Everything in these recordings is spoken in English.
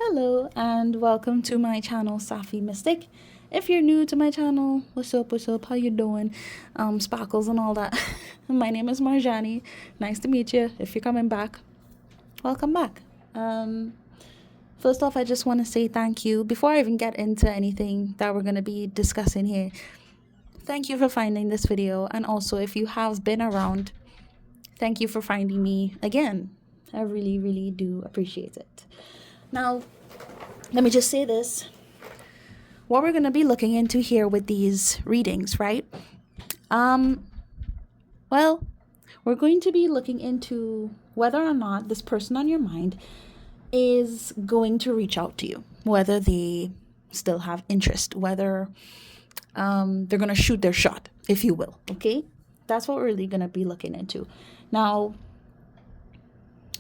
Hello and welcome to my channel Safi Mystic. If you're new to my channel, what's up, how you doing? Sparkles and all that. My name is Marjani. Nice to meet you. If you're coming back, welcome back. First off, I just want to say thank you. Before I even get into anything that we're going to be discussing here, thank you for finding this video. And also, if you have been around, thank you for finding me again. I really, really do appreciate it. Now, let me just say this. What we're going to be looking into here with these readings, right? Well, we're going to be looking into whether or not this person on your mind is going to reach out to you, whether they still have interest, whether they're going to shoot their shot, if you will, okay? That's what we're really going to be looking into. Now,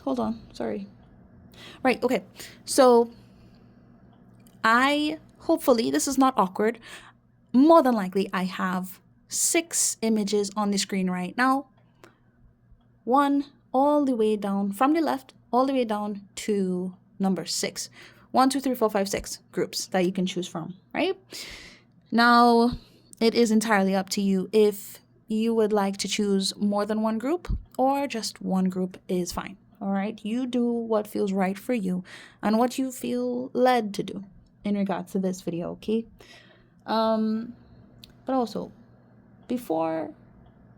hold on, sorry. Right, okay. So, hopefully, this is not awkward. More than likely, I have 6 images on the screen right now. One all the way down from the left, all the way down to number 6. 1, 2, 3, 4, 5, 6 groups that you can choose from, right? Now, it is entirely up to you if you would like to choose more than one group or just one group is fine. All right, you do what feels right for you and what you feel led to do in regards to this video, okay? But also, before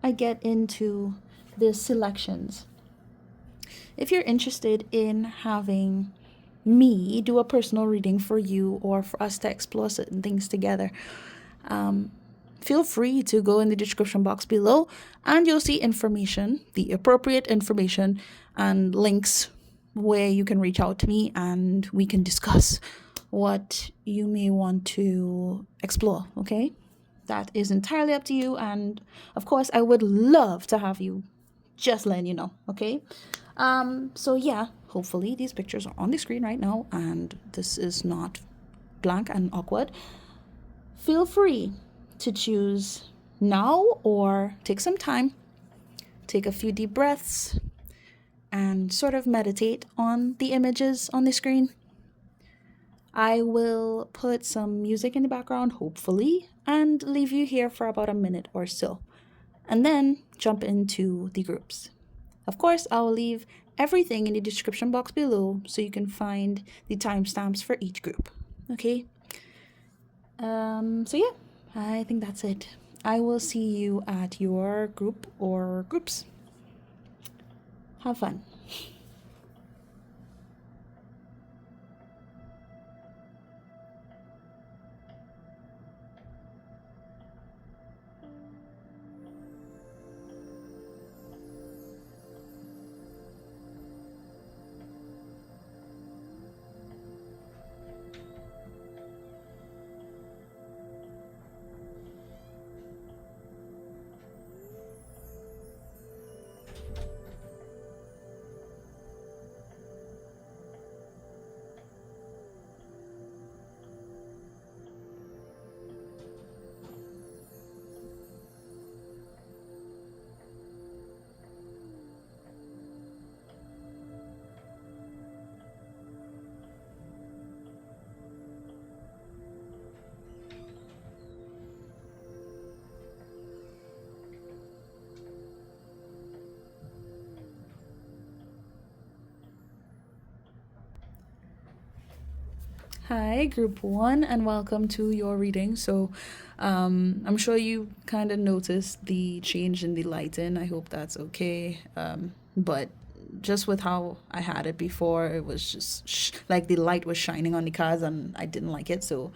I get into the selections, if you're interested in having me do a personal reading for you or for us to explore certain things together, feel free to go in the description box below and you'll see information, the appropriate information and links where you can reach out to me and we can discuss what you may want to explore, okay? That is entirely up to you, and of course I would love to have you, just letting you know, okay? So yeah, hopefully these pictures are on the screen right now and this is not blank and awkward. Feel free to choose now or take some time, take a few deep breaths and sort of meditate on the images on the screen. I will put some music in the background, hopefully, and leave you here for about a minute or so, and then jump into the groups. Of course, I'll leave everything in the description box below so you can find the timestamps for each group, okay? So yeah, I think that's it. I will see you at your group or groups. Have fun. Hi, group 1, and welcome to your reading. So, I'm sure you kind of noticed the change in the lighting. I hope that's okay. But just with how I had it before, it was just like the light was shining on the cards and I didn't like it. So,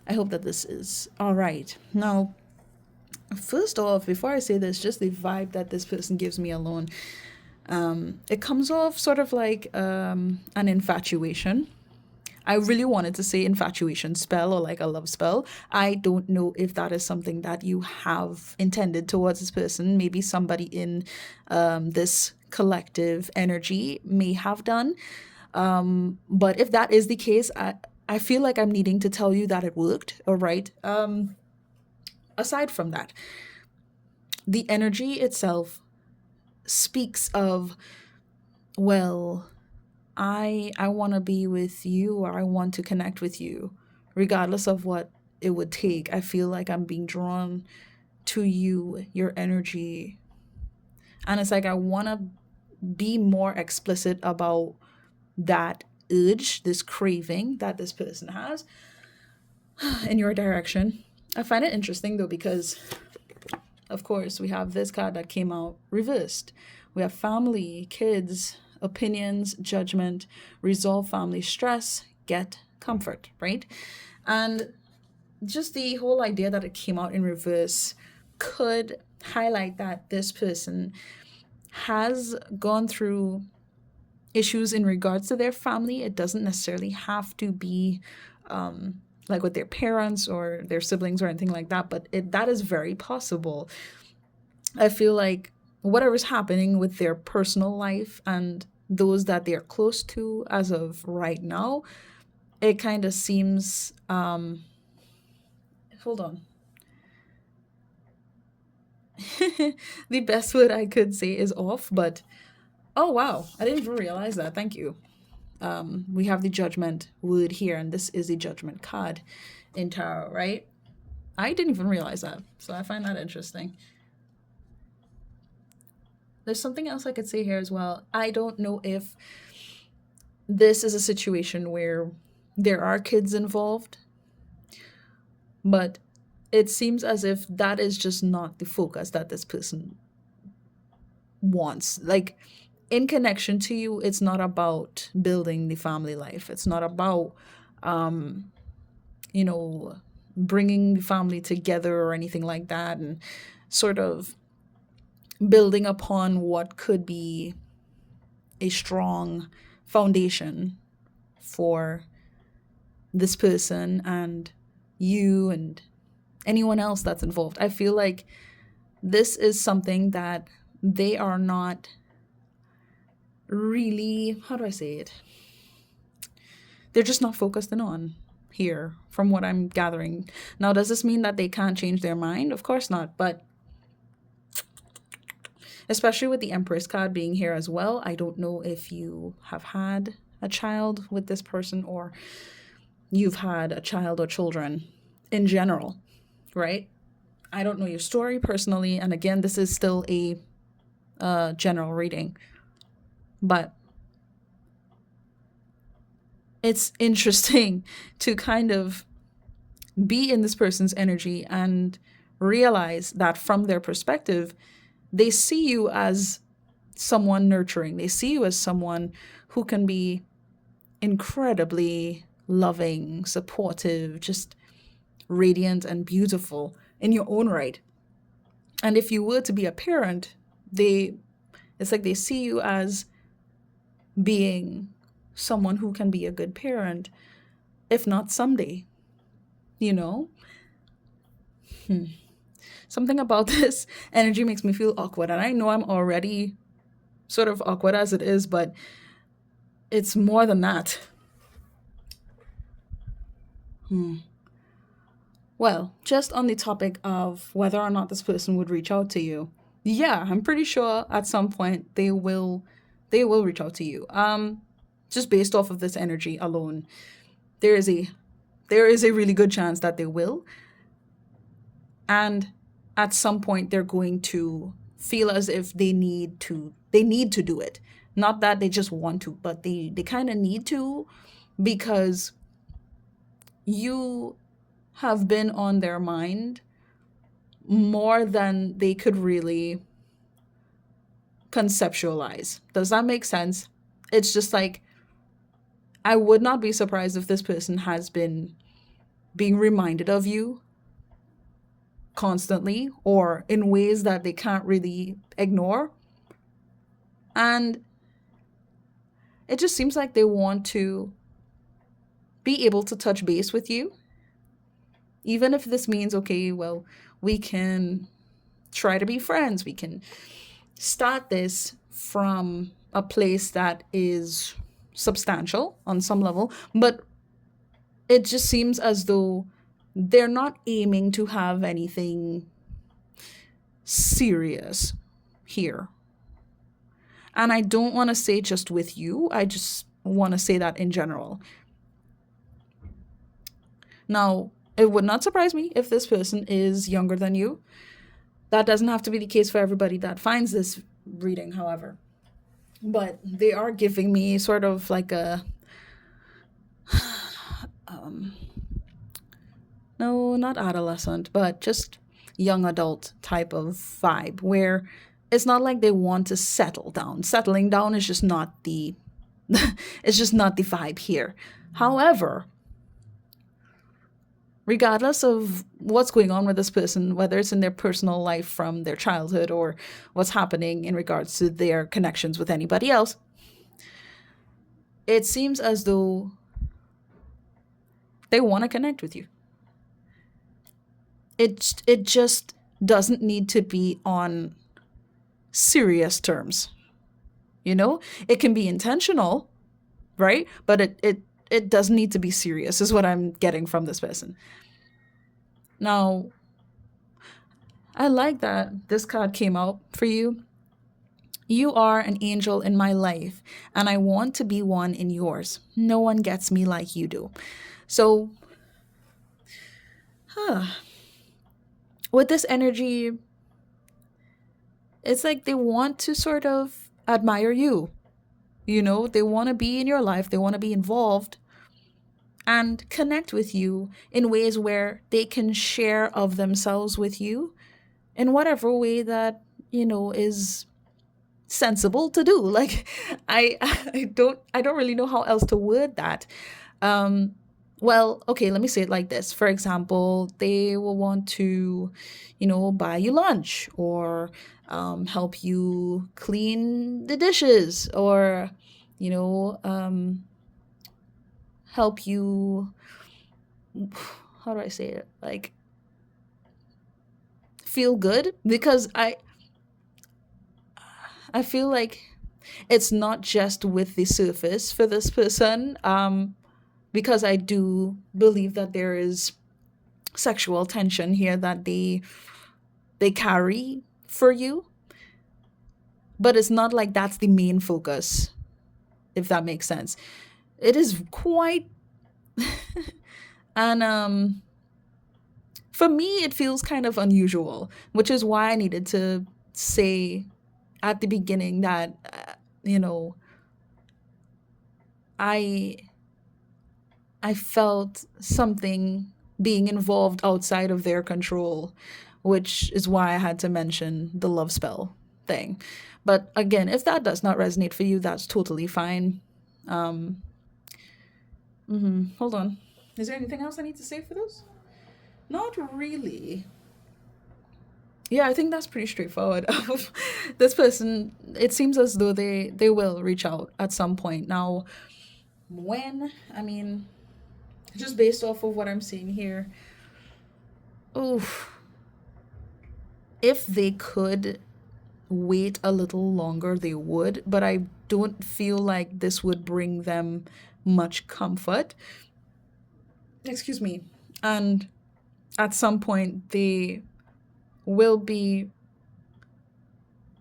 I hope that this is all right. Now, first off, before I say this, just the vibe that this person gives me alone, it comes off sort of like an infatuation. I really wanted to say infatuation spell or like a love spell. I don't know if that is something that you have intended towards this person. Maybe somebody in this collective energy may have done. But if that is the case, I feel like I'm needing to tell you that it worked, all right? Aside from that, the energy itself speaks of, well, I want to be with you, or I want to connect with you regardless of what it would take. I feel like I'm being drawn to you, your energy. And it's like I want to be more explicit about that urge, this craving that this person has in your direction. I find it interesting though, because of course we have this card that came out reversed. We have family, kids, opinions, judgment, resolve family stress, get comfort, right? And just the whole idea that it came out in reverse could highlight that this person has gone through issues in regards to their family. It doesn't necessarily have to be like with their parents or their siblings or anything like that, but that is very possible. I feel like whatever's happening with their personal life and those that they're close to as of right now, it kind of seems hold on. The best word I could say is off, but oh wow, I didn't even realize that. Thank you. We have the judgment word here, and this is the judgment card in tarot, right? I didn't even realize that, so I find that interesting. There's something else I could say here as well. I don't know if this is a situation where there are kids involved, but it seems as if that is just not the focus that this person wants. Like, in connection to you, it's not about building the family life. It's not about, you know, bringing the family together or anything like that, and sort of building upon what could be a strong foundation for this person and you and anyone else that's involved. I feel like this is something that they are not really, how do I say it? They're just not focused in on here from what I'm gathering. Now, does this mean that they can't change their mind? Of course not, but especially with the Empress card being here as well, I don't know if you have had a child with this person or you've had a child or children in general, right? I don't know your story personally, and again, this is still a general reading, but it's interesting to kind of be in this person's energy and realize that from their perspective, they see you as someone nurturing. They see you as someone who can be incredibly loving, supportive, just radiant and beautiful in your own right. And if you were to be a parent, it's like they see you as being someone who can be a good parent, if not someday, you know? Something about this energy makes me feel awkward. And I know I'm already sort of awkward as it is, but it's more than that. Well, just on the topic of whether or not this person would reach out to you, yeah, I'm pretty sure at some point they will reach out to you. Just based off of this energy alone, there is a really good chance that they will. And at some point they're going to feel as if they need to do it. Not that they just want to, but they kind of need to, because you have been on their mind more than they could really conceptualize. Does that make sense? It's just like, I would not be surprised if this person has been being reminded of you constantly or in ways that they can't really ignore. And it just seems like they want to be able to touch base with you. Even if this means, okay, well, we can try to be friends. We can start this from a place that is substantial on some level, but it just seems as though they're not aiming to have anything serious here. And I don't want to say just with you. I just want to say that in general. Now, it would not surprise me if this person is younger than you. That doesn't have to be the case for everybody that finds this reading, however. But they are giving me sort of like a no, not adolescent, but just young adult type of vibe where it's not like they want to settle down. Settling down is just not the it's just not the vibe here. However, regardless of what's going on with this person, whether it's in their personal life from their childhood or what's happening in regards to their connections with anybody else, it seems as though they want to connect with you. It just doesn't need to be on serious terms. You know, it can be intentional, right? But it doesn't need to be serious, is what I'm getting from this person. Now, I like that this card came out for you. You are an angel in my life, and I want to be one in yours. No one gets me like you do. So, with this energy, it's like they want to sort of admire you. You know, they want to be in your life, they want to be involved and connect with you in ways where they can share of themselves with you in whatever way that, is sensible to do. Like I I don't really know how else to word that. Um well, okay, let me say it like this. For example, they will want to, buy you lunch or help you clean the dishes or, you know, um, help you, how do I say it? Like, feel good because I feel like it's not just with the surface for this person, because I do believe that there is sexual tension here that they carry for you, but it's not like that's the main focus, if that makes sense. It is quite and for me it feels kind of unusual, which is why I needed to say at the beginning that you know I I felt something being involved outside of their control, which is why I had to mention the love spell thing. But again, if that does not resonate for you, that's totally fine. Um, hold on. Is there anything else I need to say for this? Not really. Yeah, I think that's pretty straightforward. This person, it seems as though they will reach out at some point. Now, when? I mean, just based off of what I'm seeing here, oof, if they could wait a little longer, they would, but I don't feel like this would bring them much comfort. Excuse me. And at some point, they will be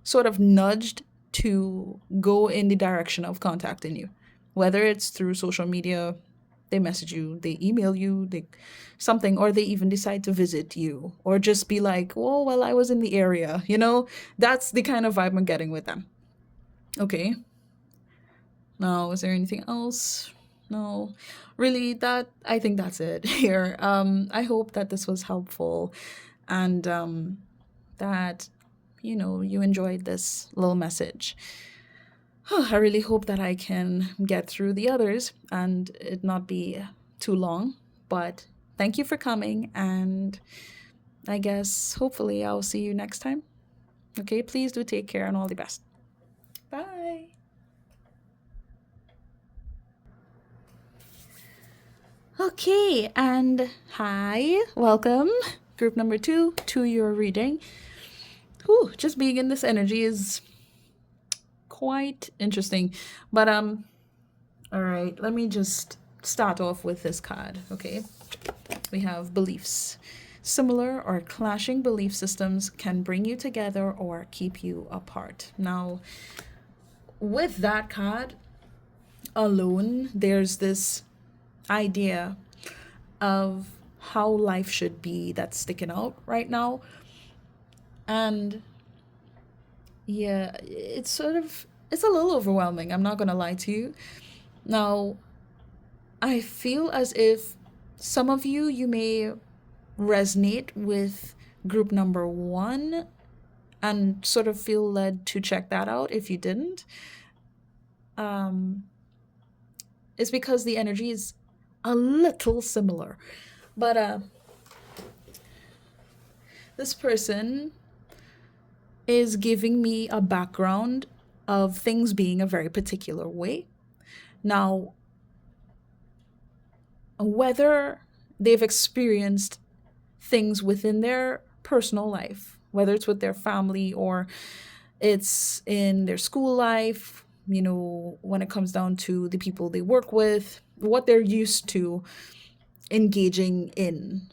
sort of nudged to go in the direction of contacting you, whether it's through social media, they message you, they email you, they something, or they even decide to visit you, or just be like, "Oh, well, I was in the area." That's the kind of vibe I'm getting with them. Okay. Now, is there anything else? No, really. That I think that's it here. I hope that this was helpful, and that you enjoyed this little message. I really hope that I can get through the others and it not be too long. But thank you for coming, and I guess hopefully I'll see you next time. Okay, please do take care and all the best. Bye. Okay, and hi, welcome, group number 2 to your reading. Whew, just being in this energy is quite interesting. But all right, let me just start off with this card, okay? We have beliefs. Similar or clashing belief systems can bring you together or keep you apart. Now, with that card, alone, there's this idea of how life should be that's sticking out right now. And yeah, it's a little overwhelming. I'm not going to lie to you. Now, I feel as if some of you may resonate with group number 1 and sort of feel led to check that out if you didn't. Um it's because the energy is a little similar. But this person is giving me a background of things being a very particular way. Now, whether they've experienced things within their personal life, whether it's with their family or it's in their school life, when it comes down to the people they work with, what they're used to engaging in,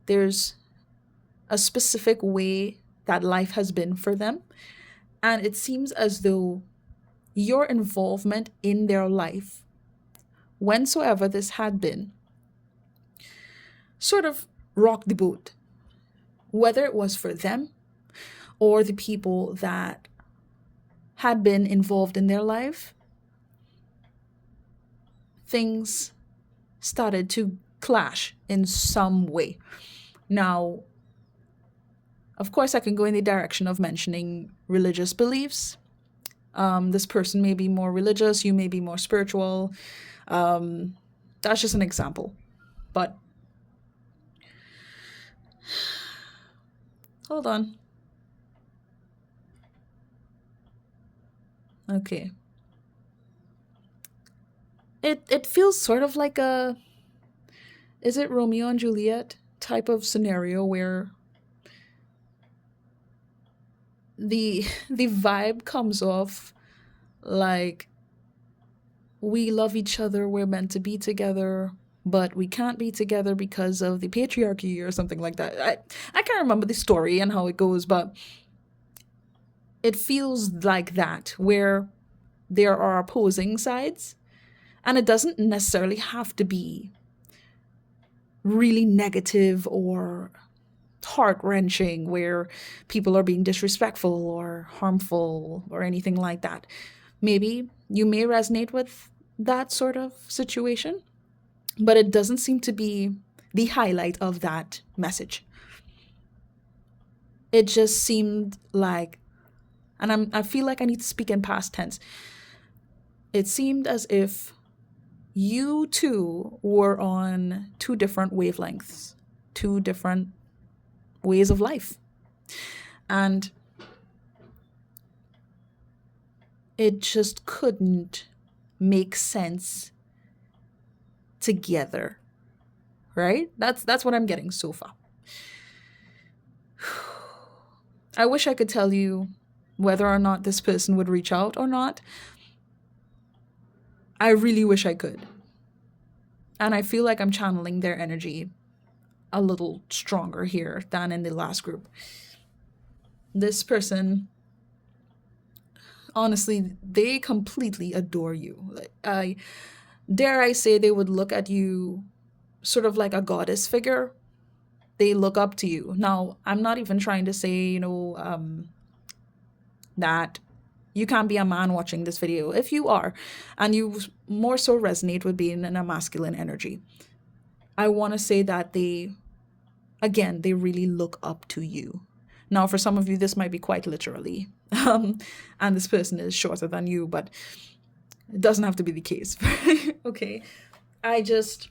there's a specific way that life has been for them. And it seems as though your involvement in their life, whensoever this had been, sort of rocked the boat, whether it was for them or the people that had been involved in their life. Things started to clash in some way. Now, of course, I can go in the direction of mentioning religious beliefs. This person may be more religious, you may be more spiritual. That's just an example. But hold on. Okay. It feels sort of like a, is it Romeo and Juliet type of scenario where the vibe comes off like we love each other, we're meant to be together, but we can't be together because of the patriarchy or something like that. I can't remember the story and how it goes, but it feels like that, where there are opposing sides, and it doesn't necessarily have to be really negative or heart wrenching where people are being disrespectful or harmful or anything like that. Maybe you may resonate with that sort of situation, but it doesn't seem to be the highlight of that message. It just seemed like, and I feel like I need to speak in past tense. It seemed as if you two were on two different wavelengths, two different ways of life. And it just couldn't make sense together. Right? That's what I'm getting so far. I wish I could tell you whether or not this person would reach out or not. I really wish I could. And I feel like I'm channeling their energy a little stronger here than in the last group. This person, honestly, they completely adore you. I dare I say they would look at you sort of like a goddess figure. They look up to you. Now, I'm not even trying to say, that you can't be a man watching this video. If you are, and you more so resonate with being in a masculine energy, I want to say that again, they really look up to you. Now, for some of you, this might be quite literally, and this person is shorter than you, but it doesn't have to be the case. Okay. I just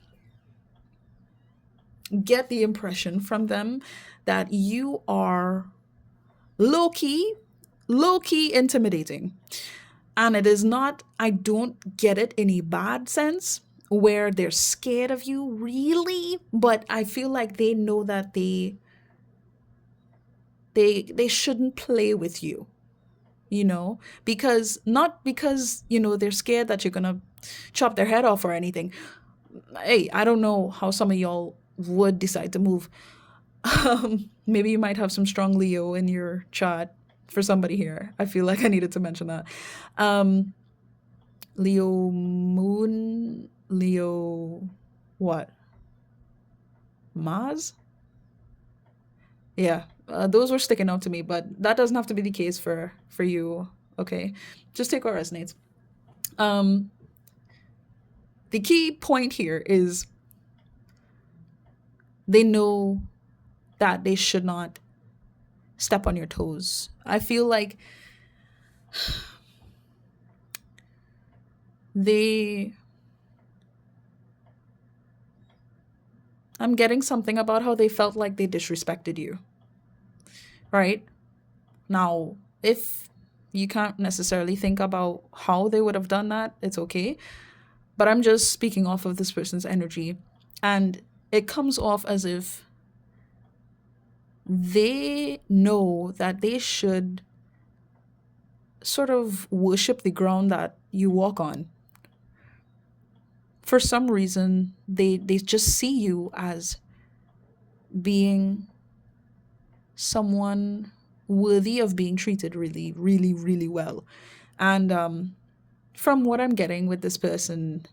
get the impression from them that you are low key intimidating. And it is not, I don't get it in a bad sense where they're scared of you, really, but I feel like they know that they shouldn't play with you, because not because, they're scared that you're gonna chop their head off or anything. Hey, I don't know how some of y'all would decide to move. Maybe you might have some strong Leo in your chart for somebody here. I feel like I needed to mention that. Leo moon, Leo what? Mars? Yeah, those were sticking out to me, but that doesn't have to be the case for you. Okay, just take what resonates. Um, the key point here is they know that they should not step on your toes. I feel like they. I'm getting something about how they felt like they disrespected you, right? Now, if you can't necessarily think about how they would have done that, it's okay. But I'm just speaking off of this person's energy. And it comes off as if they know that they should sort of worship the ground that you walk on. For some reason, they just see you as being someone worthy of being treated really, really, really well. And from what I'm getting with this person,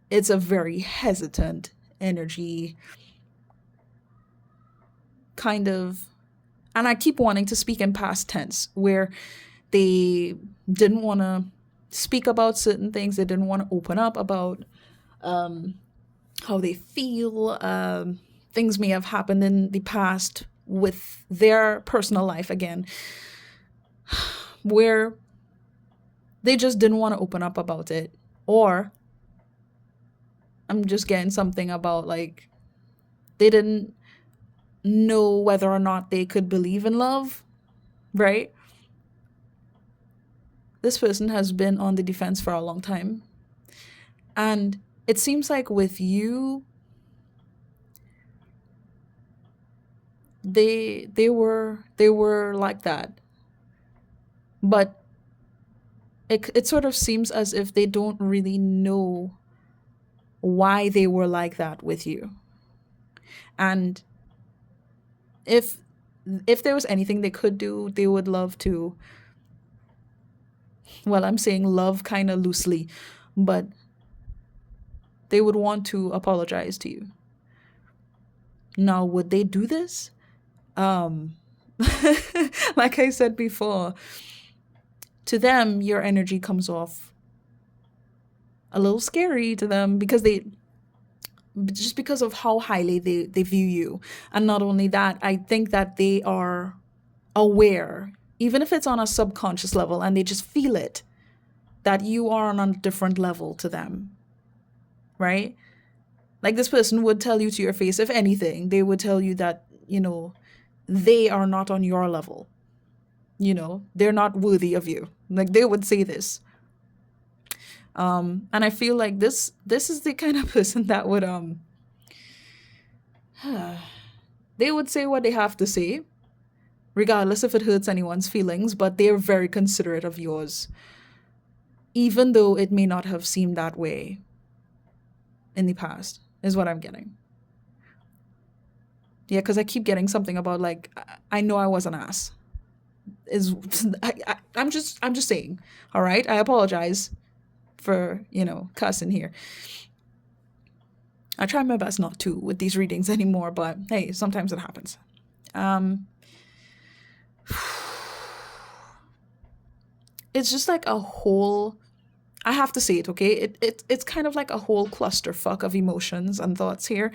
it's a very hesitant energy, kind of. And I keep wanting to speak in past tense where they didn't want to speak about certain things, they didn't want to open up about um, how they feel. Things may have happened in the past with their personal life again, where they just didn't want to open up about it. Or I'm just getting something about like they didn't know whether or not they could believe in love, right? This person has been on the defense for a long time. And it seems like with you, they were like that. But it sort of seems as if they don't really know why they were like that with you. And if if there was anything they could do, they would love to, well, I'm saying love kind of loosely, but they would want to apologize to you. Now, would they do this? Um like I said before, to them your energy comes off a little scary to them because they just because of how highly they view you. And not only that, I think that they are aware, even if it's on a subconscious level and they just feel it, that you are on a different level to them, right? Like this person would tell you to your face, if anything, they would tell you that, they are not on your level. They're not worthy of you. Like they would say this. And I feel like this is the kind of person that would they would say what they have to say, regardless if it hurts anyone's feelings, but they're very considerate of yours, even though it may not have seemed that way in the past, is what I'm getting. Yeah, because I keep getting something about like I know I was an ass. Is I'm just saying. All right, I apologize for cussing here. I try my best not to with these readings anymore, but hey, sometimes it happens. Um, it's just like a whole. I have to say it, okay? It's kind of like a whole clusterfuck of emotions and thoughts here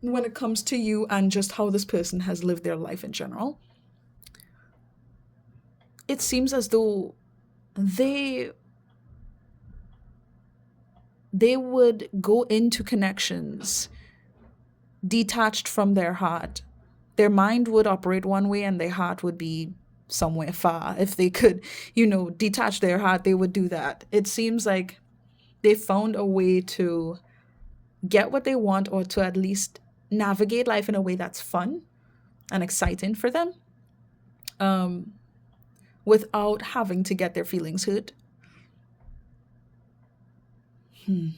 when it comes to you and just how this person has lived their life in general. It seems as though they they would go into connections detached from their heart. Their mind would operate one way and their heart would be somewhere far. If they could, detach their heart, they would do that. It seems like they found a way to get what they want, or to at least navigate life in a way that's fun and exciting for them, um, without having to get their feelings hurt. And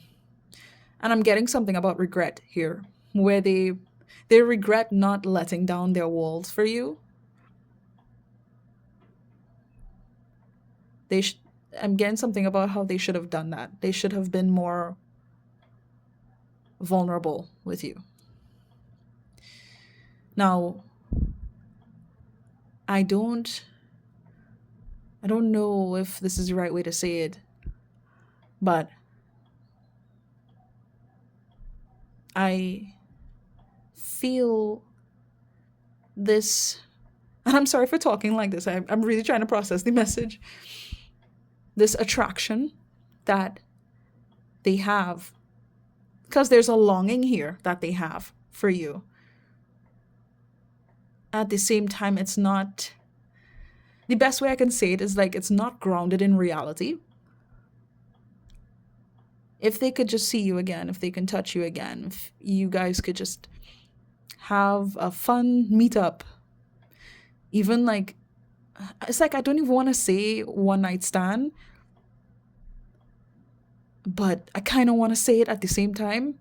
I'm getting something about regret here, where they regret not letting down their walls for you. They sh- I'm getting something about how they should have done that. They should have been more vulnerable with you. Now, I don't I don't know if this is the right way to say it, but I feel this, and I'm sorry for talking like this. I'm really trying to process the message. This attraction that they have, because there's a longing here that they have for you. At the same time, it's not, the best way I can say it is like it's not grounded in reality. If they could just see you again, if they can touch you again, if you guys could just have a fun meetup, even like, it's like I don't even want to say one night stand, but I kind of want to say it at the same time.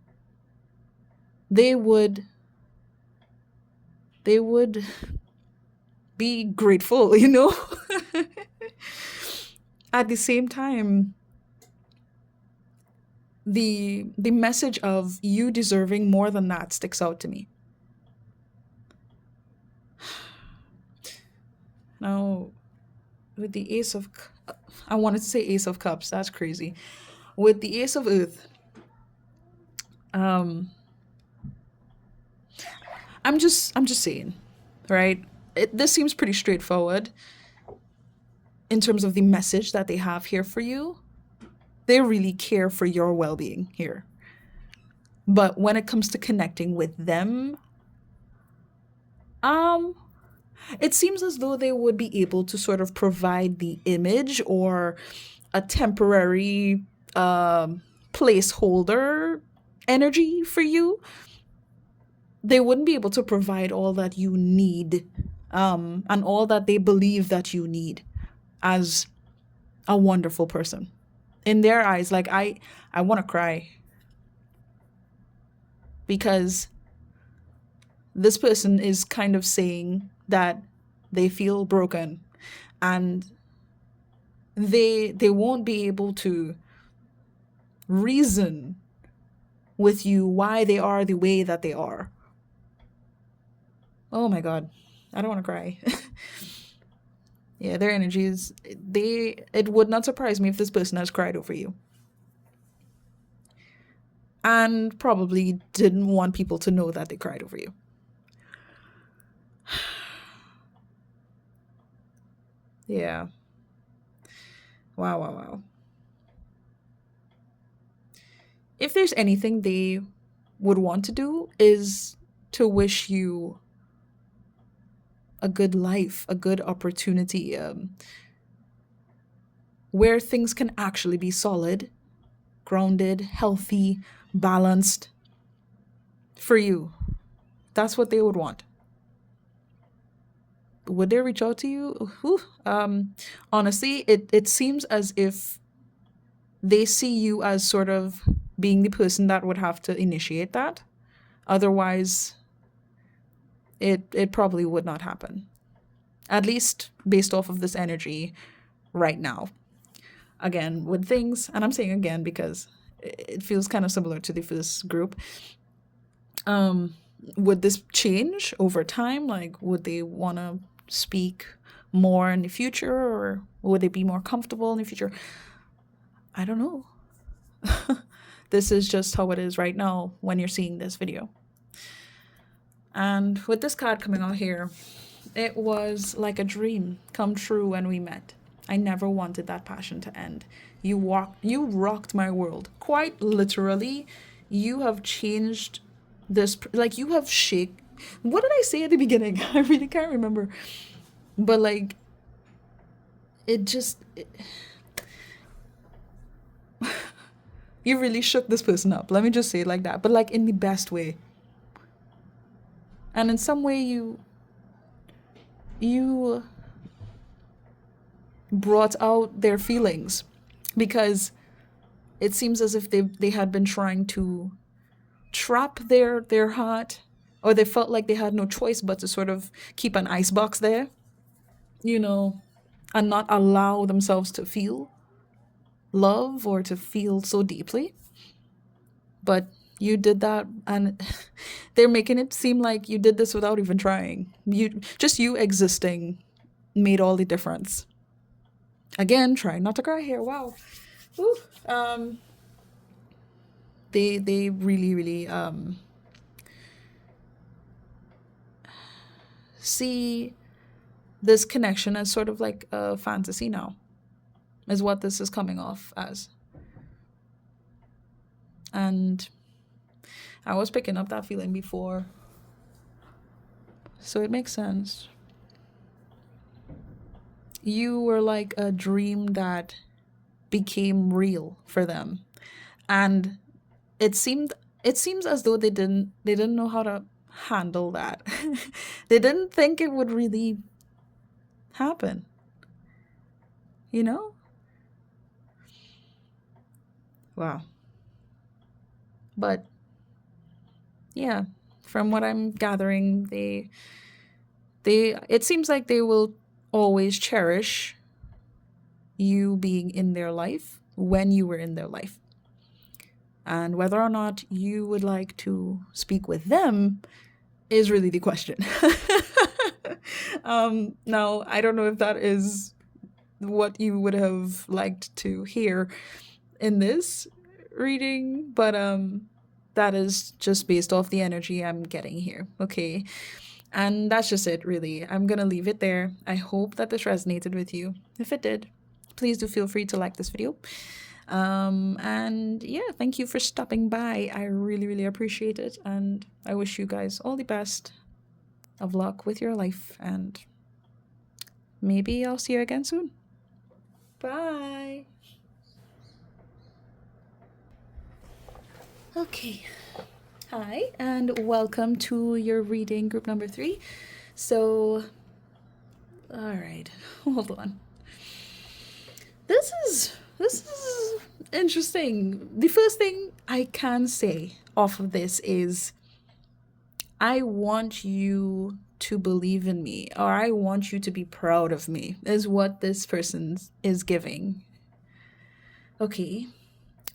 They would they would be grateful, you know? At the same time, the message of you deserving more than that sticks out to me. Now, with the I wanted to say Ace of Cups, that's crazy. With the Ace of Earth, um I'm just saying, right? This seems pretty straightforward in terms of the message that they have here for you. They really care for your well-being here. But when it comes to connecting with them, um it seems as though they would be able to sort of provide the image or a temporary placeholder energy for you. They wouldn't be able to provide all that you need, and all that they believe that you need as a wonderful person. In their eyes, like I want to cry because this person is kind of saying that they feel broken, and they won't be able to reason with you why they are the way that they are. Oh my god. I don't want to cry. Yeah, their energies, it would not surprise me if this person has cried over you. And probably didn't want people to know that they cried over you. Yeah. Wow, wow, wow. If there's anything they would want to do is to wish you a good life, a good opportunity, where things can actually be solid, grounded, healthy, balanced for you. That's what they would want. Would they reach out to you? Whew. Honestly, it seems as if they see you as sort of being the person that would have to initiate that. Otherwise, it probably would not happen. At least based off of this energy right now. Again, with things, and I'm saying again because it feels kind of similar to the first group. Would this change over time? Like, would they want to speak more in the future, or would they be more comfortable in the future? I don't know. This is just how it is right now when you're seeing this video. And with this card coming out here, it was like a dream come true when we met. I never wanted that passion to end. You rocked my world. Quite literally, you have changed this, like you have shake. What did I say at the beginning? I really can't remember. But like, it just, you really shook this person up. Let me just say it like that. But like in the best way. And in some way you brought out their feelings, because it seems as if they had been trying to trap their heart, or they felt like they had no choice but to sort of keep an icebox there, you know, and not allow themselves to feel. love or to feel so deeply. But you did that, and they're making it seem like you did this without even trying. You existing made all the difference. Again, trying not to cry here. Wow. Woo. Um, they really really see this connection as sort of like a fantasy now, is what this is coming off as. And I was picking up that feeling before, so it makes sense. You were like a dream that became real for them, and it seemed it seems as though they didn't know how to handle that. They didn't think it would really happen, you know? Wow. But yeah, from what I'm gathering, they it seems like they will always cherish you being in their life when you were in their life. And whether or not you would like to speak with them is really the question. Now, I don't know if that is what you would have liked to hear in this reading, but that is just based off the energy I'm getting here. Okay. And that's just it, really. I'm going to leave it there. I hope that this resonated with you. If it did, please do feel free to like this video. And yeah, thank you for stopping by. I really, really appreciate it. And I wish you guys all the best of luck with your life. And maybe I'll see you again soon. Bye. Okay. Hi, and welcome to your reading group number 3. So, all right, hold on. This is interesting. The first thing I can say off of this is I want you to believe in me, or I want you to be proud of me, is what this person is giving. Okay.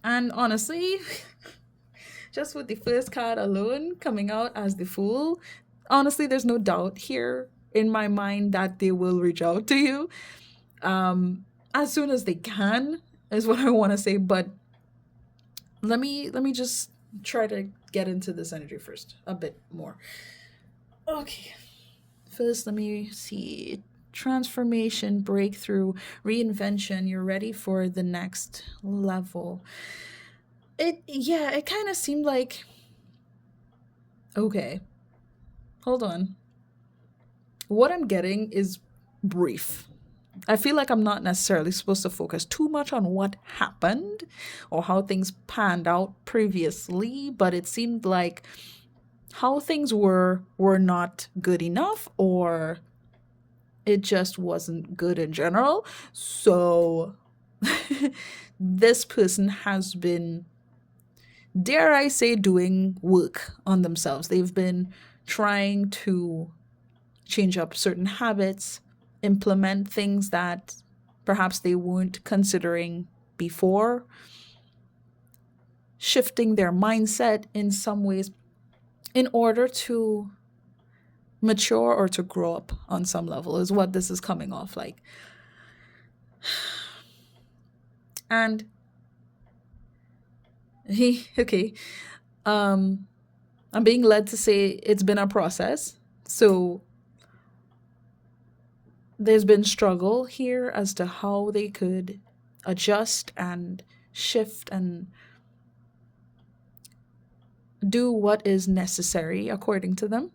And honestly, just with the first card alone coming out as the Fool, honestly, there's no doubt here in my mind that they will reach out to you as soon as they can, is what I want to say. But let me just try to get into this energy first a bit more. Okay. First, let me see. Transformation, breakthrough, reinvention. You're ready for the next level. It kind of seemed like, okay, hold on. What I'm getting is brief. I feel like I'm not necessarily supposed to focus too much on what happened or how things panned out previously, but it seemed like how things were not good enough, or it just wasn't good in general. So this person has been, dare I say, doing work on themselves. They've been trying to change up certain habits, implement things that perhaps they weren't considering before, shifting their mindset in some ways in order to mature or to grow up on some level, is what this is coming off like. And okay, I'm being led to say it's been a process. So there's been struggle here as to how they could adjust and shift and do what is necessary according to them.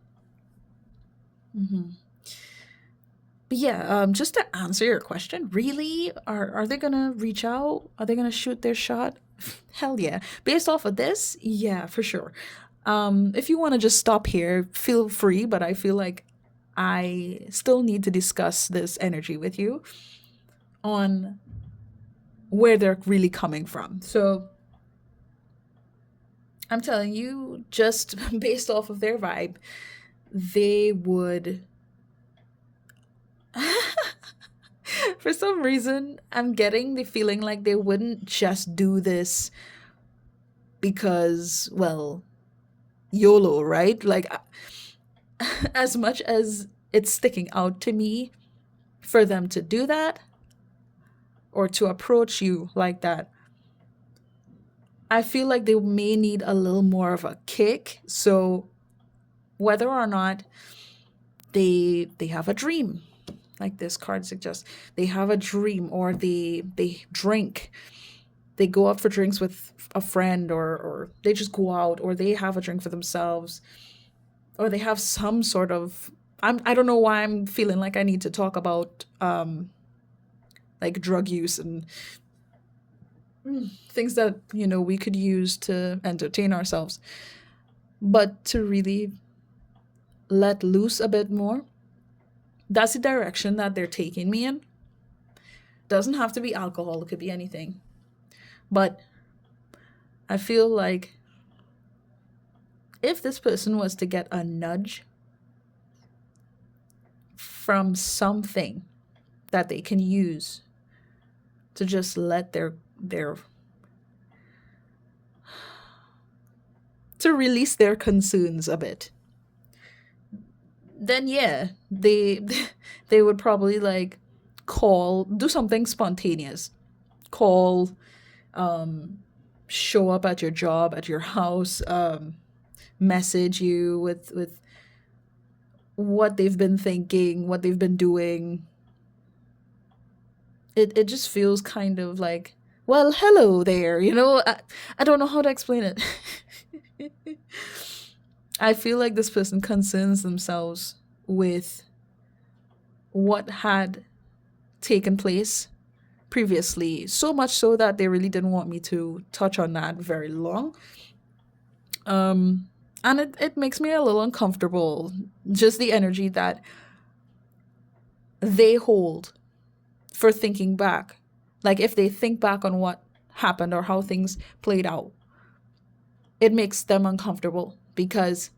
But yeah, just to answer your question, really, are they gonna reach out? Are they gonna shoot their shot? Hell yeah. Based off of this, yeah, for sure. If you want to just stop here, feel free, but I feel like I still need to discuss this energy with you on where they're really coming from. So I'm telling you, just based off of their vibe, they would For some reason, I'm getting the feeling like they wouldn't just do this because, well, YOLO, right? Like, as much as it's sticking out to me for them to do that or to approach you like that, I feel like they may need a little more of a kick. So, whether or not they have a dream, like this card suggests, they have a dream, or they drink, they go out for drinks with a friend, or they just go out, or they have a drink for themselves, or they have some sort of, I don't know why I'm feeling like I need to talk about like drug use and things that we could use to entertain ourselves, but to really let loose a bit more. That's the direction that they're taking me in. Doesn't have to be alcohol, it could be anything. But I feel like if this person was to get a nudge from something that they can use to just let their to release their concerns a bit, then yeah, they would probably like do something spontaneous. Call, show up at your job, at your house, message you with what they've been thinking, what they've been doing. It just feels kind of like, well, hello there, I don't know how to explain it. I feel like this person concerns themselves with what had taken place previously, so much so that they really didn't want me to touch on that very long. And it makes me a little uncomfortable, just the energy that they hold for thinking back. Like, if they think back on what happened or how things played out, it makes them uncomfortable because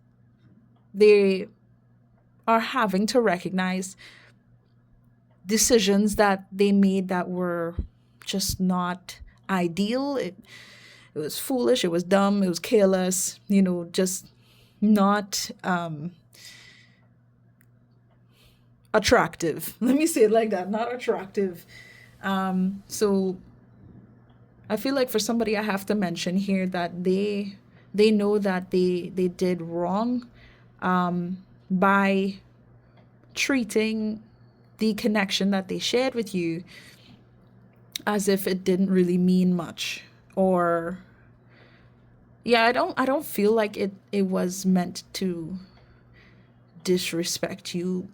they are having to recognize decisions that they made that were just not ideal. It was foolish, it was dumb, it was careless, just not attractive. Let me say it like that, not attractive. So I feel like for somebody, I have to mention here that they know that they did wrong by treating the connection that they shared with you as if it didn't really mean much. Or yeah, I don't feel like it was meant to disrespect you,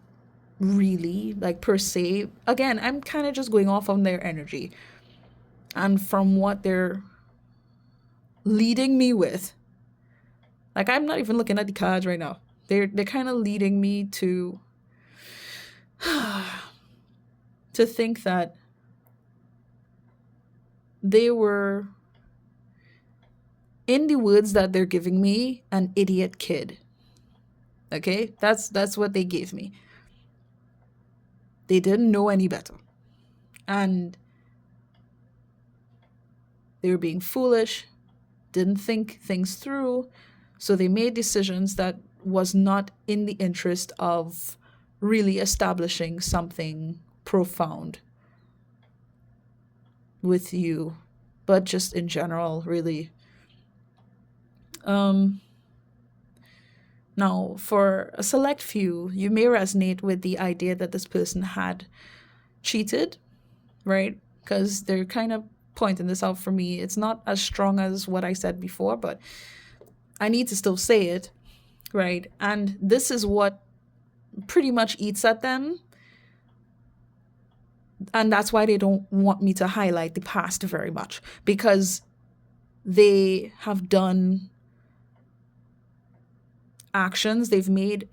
really, like, per se. Again, I'm kind of just going off on their energy and from what they're leading me with. Like, I'm not even looking at the cards right now. They're kind of leading me to to think that they were, in the words that they're giving me, an idiot kid. Okay? That's what they gave me. They didn't know any better. And they were being foolish, didn't think things through, so they made decisions that was not in the interest of really establishing something profound with you, but just in general, really. Now, for a select few, you may resonate with the idea that this person had cheated, right? Because they're kind of pointing this out for me. It's not as strong as what I said before, but I need to still say it, right? And this is what pretty much eats at them. And that's why they don't want me to highlight the past very much, because they have done actions, they've made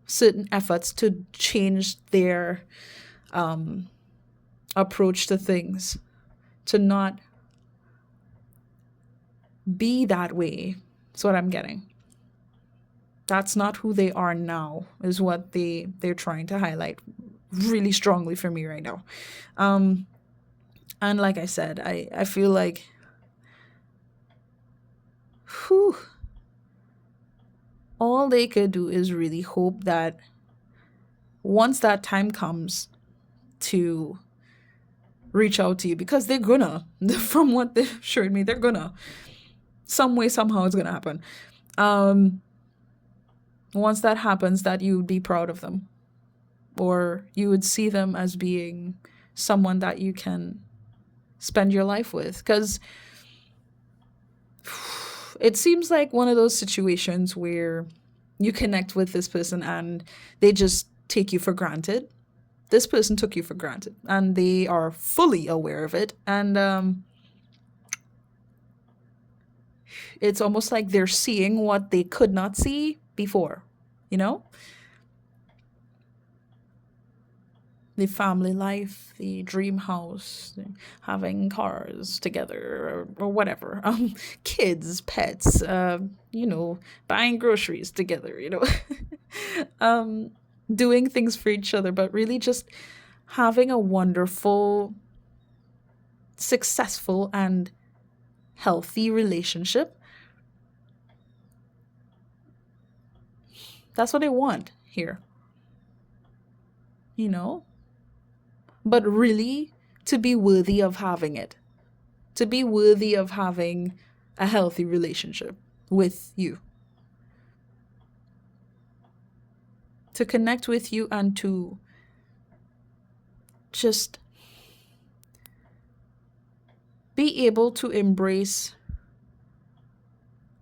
certain efforts to change their approach to things, to not be that way. That's what I'm getting. That's not who they are now, is what they're trying to highlight really strongly for me right now. Um, and like I said, I feel like, whew, all they could do is really hope that once that time comes to reach out to you, because they're gonna, from what they've assured me, they're gonna, some way, somehow it's gonna happen. Um, Once that happens, that you would be proud of them, or you would see them as being someone that you can spend your life with. Because it seems like one of those situations where you connect with this person and they just take you for granted. This person took you for granted and they are fully aware of it. And it's almost like they're seeing what they could not see before, you know? The family life, the dream house, having cars together, or whatever. Kids, pets, buying groceries together, um, doing things for each other, but really just having a wonderful, successful, and healthy relationship. That's what I want here, you know? But really, to be worthy of having it, to be worthy of having a healthy relationship with you, to connect with you, and to just be able to embrace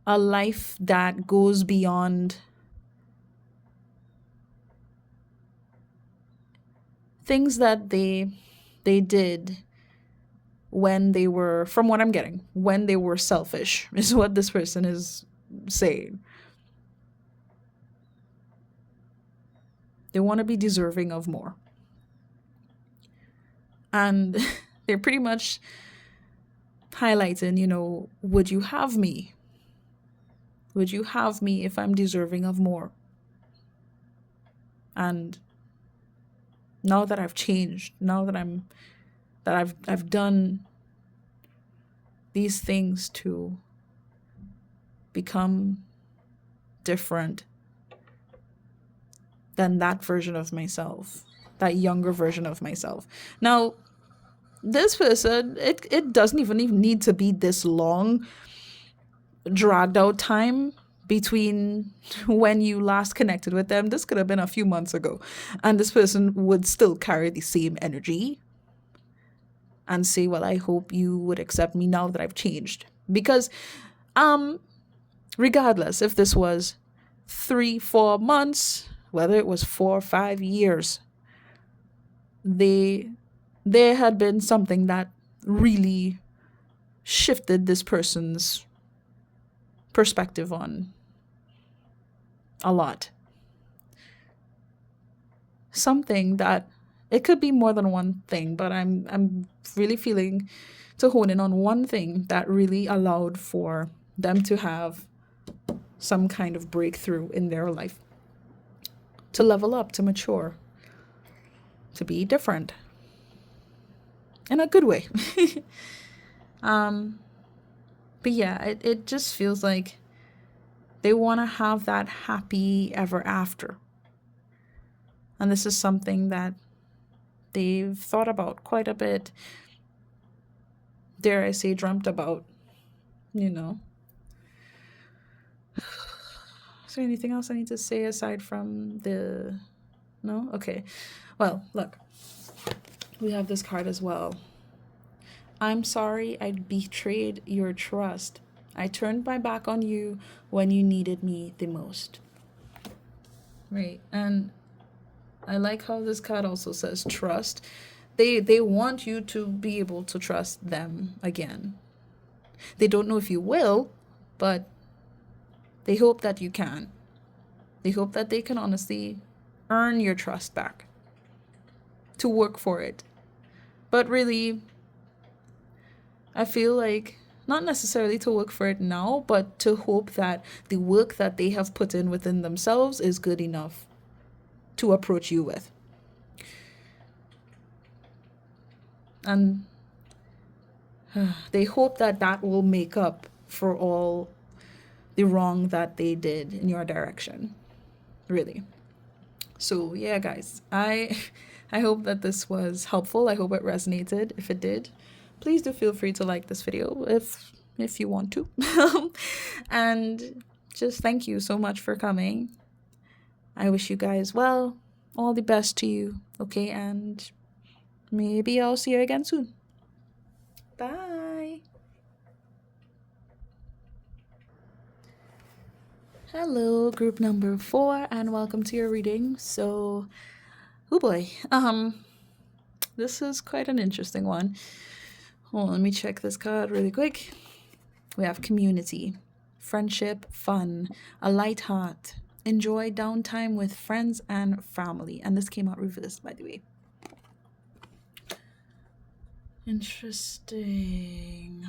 a life that goes beyond things that they did when they were, from what I'm getting, when they were selfish, is what this person is saying. They want to be deserving of more. And they're pretty much highlighting, would you have me? Would you have me if I'm deserving of more? And now that I've changed, now that I've done these things to become different than that version of myself, that younger version of myself. Now, this person, it doesn't even need to be this long, dragged out time between when you last connected with them. This could have been a few months ago, and this person would still carry the same energy and say, well, I hope you would accept me now that I've changed. Because regardless if this was 3-4 months, whether it was 4 or 5 years, there had been something that really shifted this person's perspective on a lot. Something that, it could be more than one thing, but I'm really feeling to hone in on one thing that really allowed for them to have some kind of breakthrough in their life, to level up, to mature, to be different in a good way. But yeah, it just feels like they want to have that happy ever after. And this is something that they've thought about quite a bit. Dare I say, dreamt about, you know. Is there anything else I need to say aside from the... No? Okay. Well, look. We have this card as well. I'm sorry I betrayed your trust. I turned my back on you when you needed me the most. Right. And I like how this card also says trust. They want you to be able to trust them again. They don't know if you will, but they hope that you can. They hope that they can honestly earn your trust back, to work for it. But really, I feel like not necessarily to work for it now, but to hope that the work that they have put in within themselves is good enough to approach you with. And they hope that that will make up for all the wrong that they did in your direction. Really. So yeah, guys, I I hope that this was helpful. I hope it resonated. If it did, please do feel free to like this video if you want to. And just thank you so much for coming. I wish you guys well, all the best to you. Okay, and maybe I'll see you again soon. Bye. Hello, group number 4, and welcome to your reading. So, oh boy, this is quite an interesting one. Hold on, let me check this card really quick. We have community, friendship, fun, a light heart, enjoy downtime with friends and family. And this came out reversed, by the way. Interesting.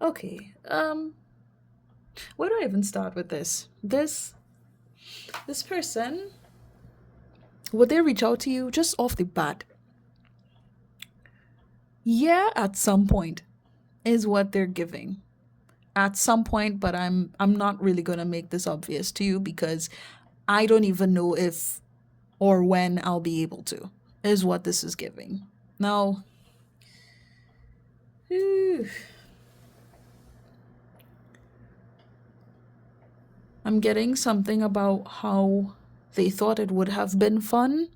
Okay. Where do I even start with this? This person, would they reach out to you just off the bat? Yeah, at some point is what they're giving. At some point, but I'm not really going to make this obvious to you because I don't even know if or when I'll be able to. Is what this is giving. Now, I'm getting something about how they thought it would have been fun,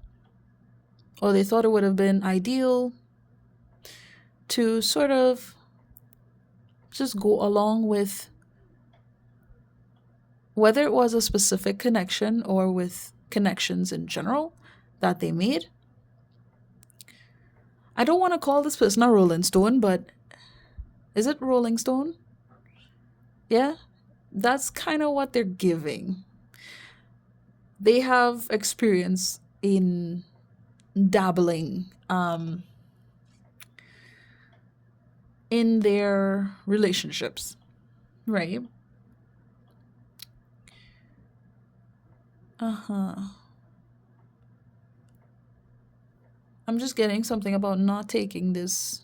or they thought it would have been ideal to sort of just go along with whether it was a specific connection or with connections in general that they made. I don't want to call this person a Rolling Stone, but is it Rolling Stone? Yeah, that's kind of what they're giving. They have experience in dabbling in their relationships, right? I'm just getting something about not taking this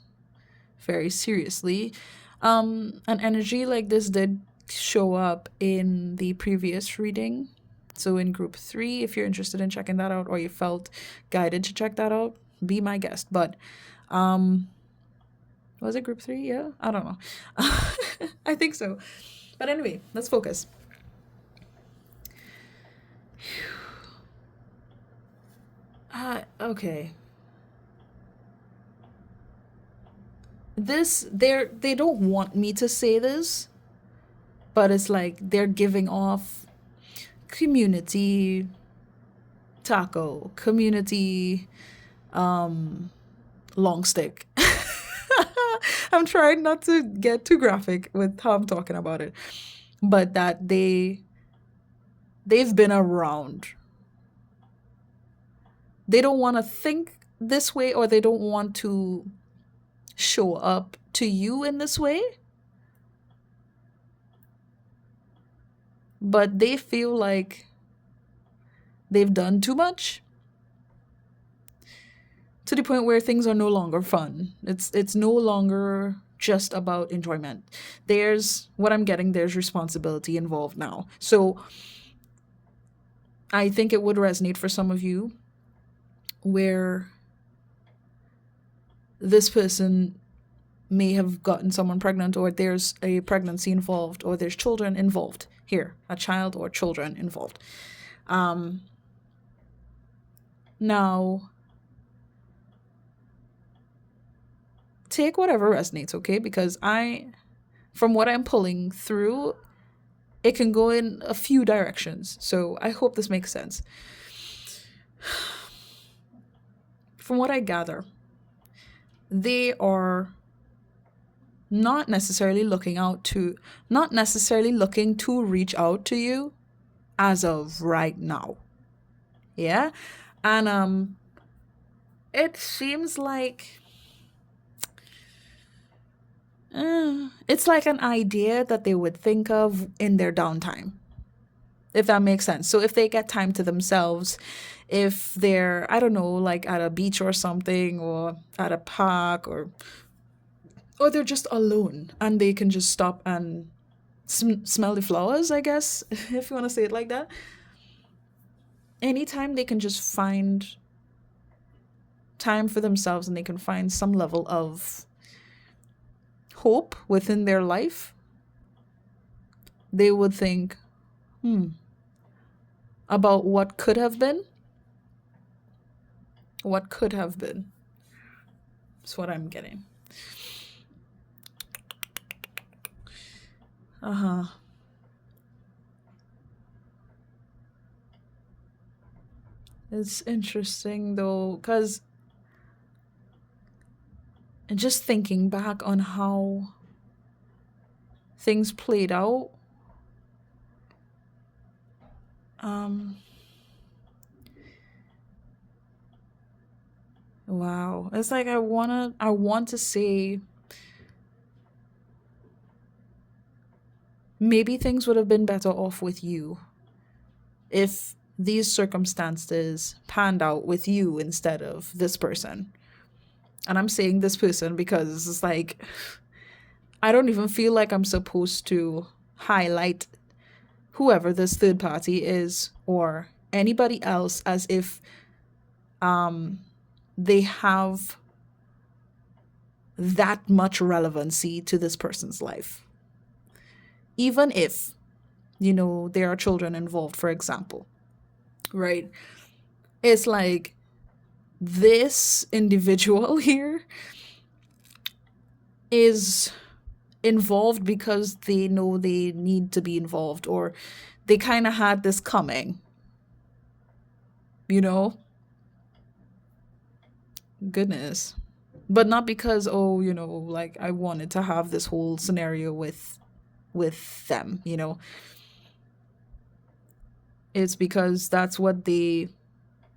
very seriously. An energy like this did show up in the previous reading. So in group 3, if you're interested in checking that out or you felt guided to check that out, be my guest. But was it group 3? Yeah, I don't know. I think so. But anyway, let's focus. Okay. They don't want me to say this, but it's like they're giving off community taco, community long stick. I'm trying not to get too graphic with how I'm talking about it, but that they've been around. They don't want to think this way, or they don't want to show up to you in this way, but they feel like they've done too much to the point where things are no longer fun. It's no longer just about enjoyment. There's what I'm getting, there's responsibility involved now. So I think it would resonate for some of you where this person may have gotten someone pregnant, or there's a pregnancy involved, or there's children involved here, a child or children involved. Now, take whatever resonates, okay? Because from what I'm pulling through, it can go in a few directions. So I hope this makes sense. From what I gather, they are not necessarily looking to reach out to you as of right now. Yeah? And it seems like it's like an idea that they would think of in their downtime. if that makes sense. So if they get time to themselves, if they're, I don't know, like at a beach or something, or at a park, or they're just alone and they can just stop and smell the flowers, I guess, if you want to say it like that. Anytime they can just find time for themselves and they can find some level of hope within their life, they would think about what could have been. What could have been. That's what I'm getting. Uh huh. It's interesting though, because just thinking back on how things played out, um, wow. It's like I want to say maybe things would have been better off with you if these circumstances panned out with you instead of this person. And I'm saying this person because it's like I don't even feel like I'm supposed to highlight whoever this third party is or anybody else as if they have that much relevancy to this person's life. Even if, there are children involved, for example, right? It's like this individual here is involved because they know they need to be involved, or they kind of had this coming, you know? Goodness. But not because, oh, like I wanted to have this whole scenario with them. It's because that's what they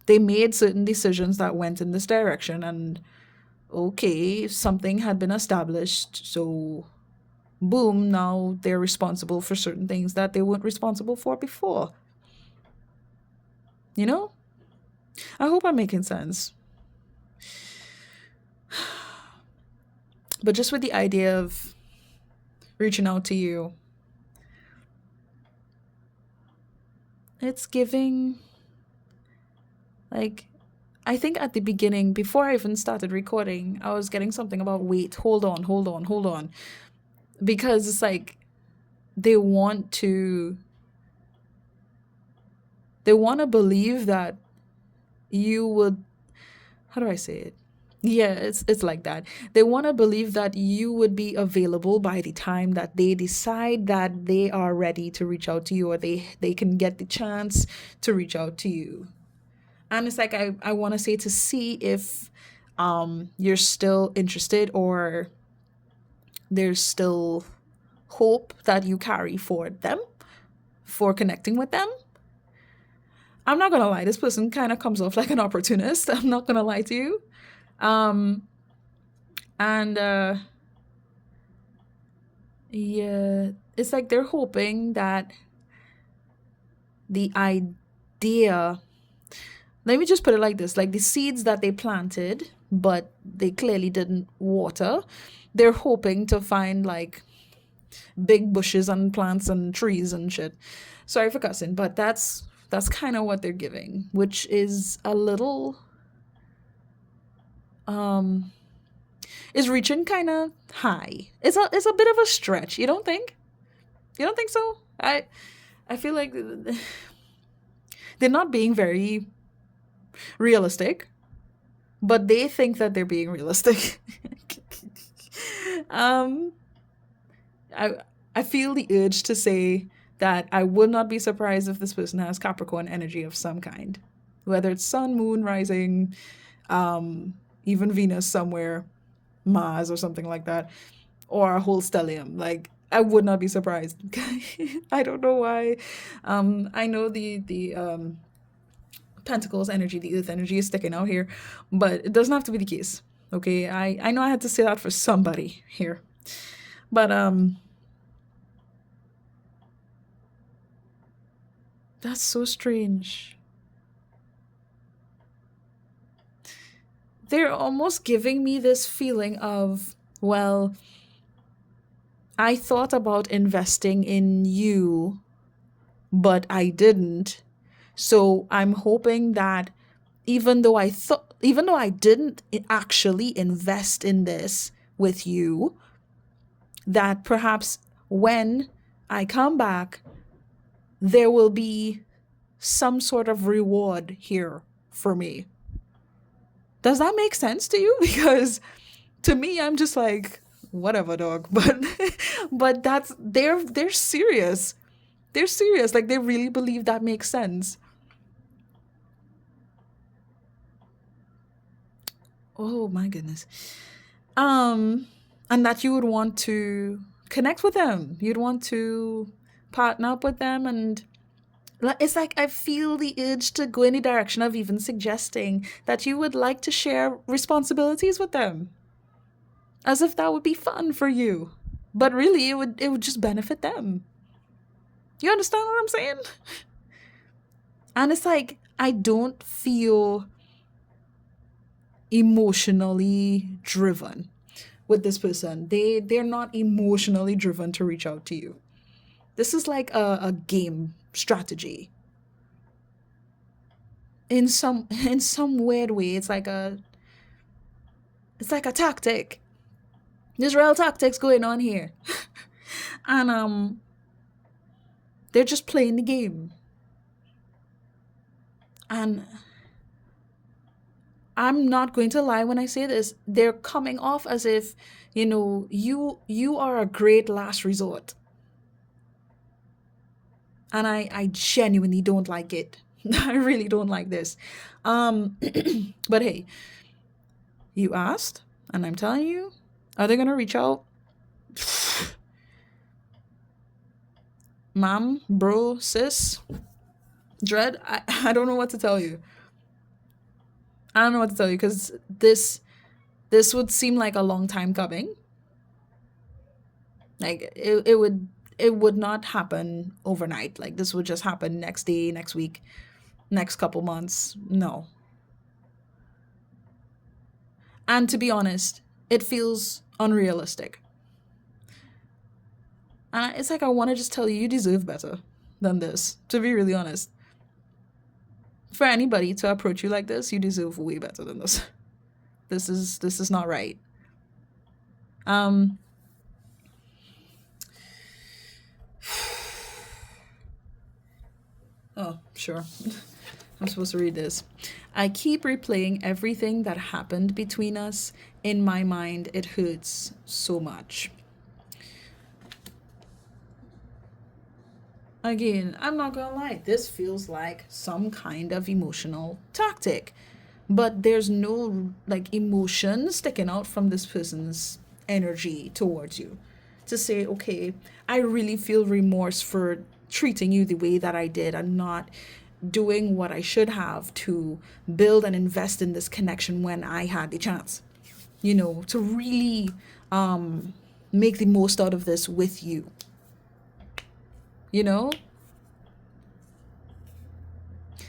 made certain decisions that went in this direction, and okay, something had been established, so boom, now they're responsible for certain things that they weren't responsible for before. You know? I hope I'm making sense. But just with the idea of reaching out to you, it's giving, like, I think at the beginning, before I even started recording, I was getting something about wait, hold on, hold on, hold on. Because it's like they want to believe that you would, how do I say it? Yeah, it's like that. They want to believe that you would be available by the time that they decide that they are ready to reach out to you, or they can get the chance to reach out to you. And it's like I want to say to see if you're still interested, or there's still hope that you carry for them, for connecting with them. I'm not gonna lie, this person kind of comes off like an opportunist. I'm not gonna lie to you. Um, and yeah, it's like they're hoping that the idea, let me just put it like this, like the seeds that they planted, but they clearly didn't water, they're hoping to find like big bushes and plants and trees and shit. Sorry for cussing, but that's kind of what they're giving, which is a little is reaching kind of high. It's a bit of a stretch. You don't think? You don't think so? I feel like they're not being very realistic, but they think that they're being realistic. um, I I feel the urge to say that I would not be surprised if this person has Capricorn energy of some kind, whether it's Sun, Moon, Rising, even Venus somewhere, Mars or something like that, or a whole stellium. Like I would not be surprised. I don't know why. I know the Pentacles energy, the Earth energy is sticking out here, but it doesn't have to be the case. Okay, I know I had to say that for somebody here, but That's so strange. They're almost giving me this feeling of, well, I thought about investing in you, but I didn't. So I'm hoping that even though I didn't actually invest in this with you, that perhaps when I come back, there will be some sort of reward here for me. Does that make sense to you? Because to me, I'm just like, whatever, dog. But they're serious. They're serious. Like they really believe that makes sense. Oh my goodness. Um, and that you would want to connect with them. You'd want to partner up with them, and it's like I feel the urge to go in the direction of even suggesting that you would like to share responsibilities with them, as if that would be fun for you. But really, it would just benefit them. You understand what I'm saying? And it's like I don't feel emotionally driven with this person. They're not emotionally driven to reach out to you. This is like a game strategy. In some weird way, it's like a tactic. There's real tactics going on here. And they're just playing the game. And I'm not going to lie when I say this. They're coming off as if, you are a great last resort. And I genuinely don't like it. I really don't like this. Um but hey, you asked, and I'm telling you, are they gonna reach out? Mom, bro, sis, dread, I don't know what to tell you. I don't know what to tell you, because this would seem like a long time coming. Like it would not happen overnight. Like this would just happen next day, next week, next couple months. No. And to be honest, it feels unrealistic. And it's like I want to just tell you, you deserve better than this. To be really honest, for anybody to approach you like this, you deserve way better than this. This is not right. Um, oh, sure. I'm supposed to read this. I keep replaying everything that happened between us. In my mind, it hurts so much. Again, I'm not gonna lie, this feels like some kind of emotional tactic. But there's no like emotion sticking out from this person's energy towards you. To say, okay, I really feel remorse for treating you the way that I did and not doing what I should have to build and invest in this connection when I had the chance, to really make the most out of this with you, you know?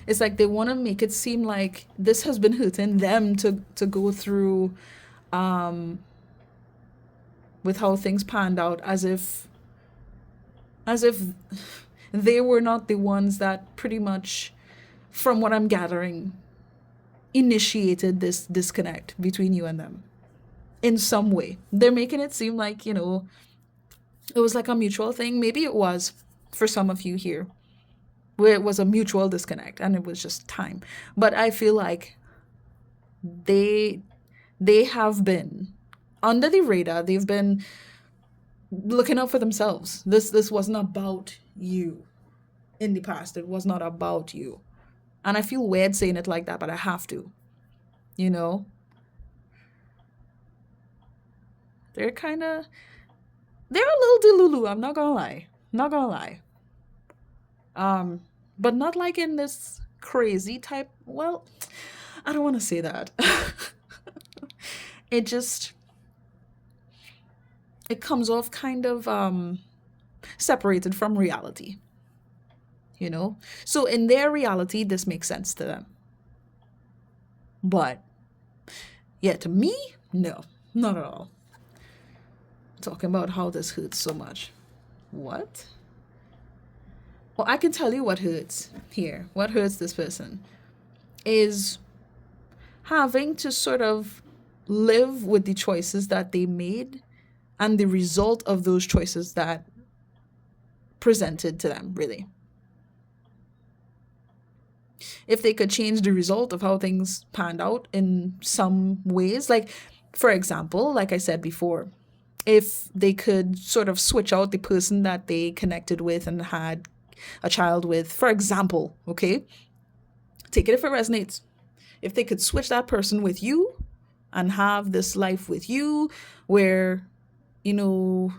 It's like they want to make it seem like this has been hurting them to go through with how things panned out, as if they were not the ones that pretty much, from what I'm gathering, initiated this disconnect between you and them in some way. They're making it seem like, it was like a mutual thing. Maybe it was for some of you here, where it was a mutual disconnect and it was just time. But I feel like they they have been under the radar. They've been looking out for themselves. This wasn't about you in the past. It was not about you. And I feel weird saying it like that, but I have to. You know, they're kind of they're a little delulu. I'm not gonna lie. Not gonna lie. Um, but not like in this crazy type. Well, I don't want to say that. it just it comes off kind of separated from reality. you know? So in their reality, this makes sense to them. But yeah, to me, no, not at all. Talking about how this hurts so much. What? Well, I can tell you what hurts here. What hurts this person is having to sort of live with the choices that they made and the result of those choices that presented to them, really. If they could change the result of how things panned out in some ways, like, for example, like I said before, if they could sort of switch out the person that they connected with and had a child with, for example, okay? Take it if it resonates. If they could switch that person with you and have this life with you where, you know,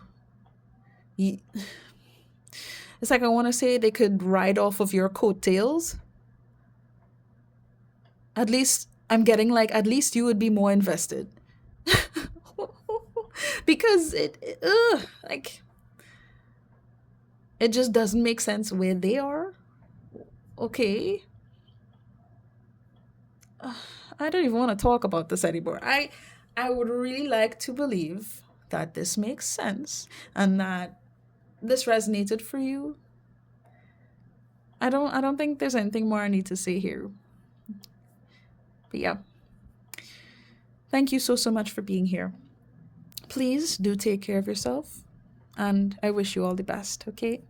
it's like I want to say they could ride off of your coattails. At least I'm getting like, at least you would be more invested. Because like, it just doesn't make sense where they are. Okay. I don't even want to talk about this anymore. I would really like to believe that this makes sense and that this resonated for you. I don't think there's anything more I need to say here. But yeah. Thank you so much for being here. Please do take care of yourself and I wish you all the best, okay?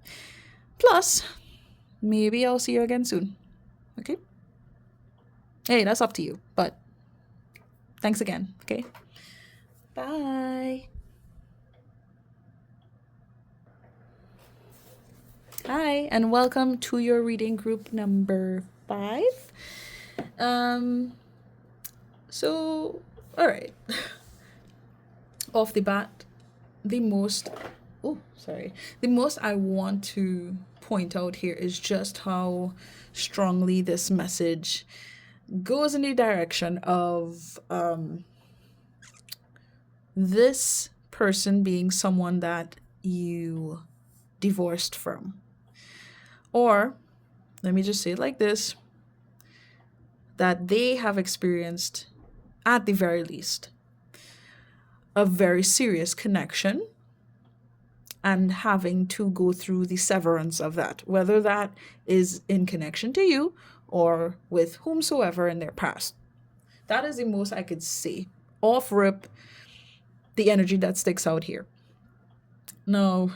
Plus, maybe I'll see you again soon. Okay? Hey, that's up to you. But thanks again, okay? Bye. Hi, and welcome to your reading group number 5. Um, so, all right. Off the bat, the most, the most I want to point out here is just how strongly this message goes in the direction of this person being someone that you divorced from. Or, let me just say it like this, that they have experienced, at the very least, a very serious connection and having to go through the severance of that, whether that is in connection to you or with whomsoever in their past. That is the most I could say. Off rip, the energy that sticks out here. Now,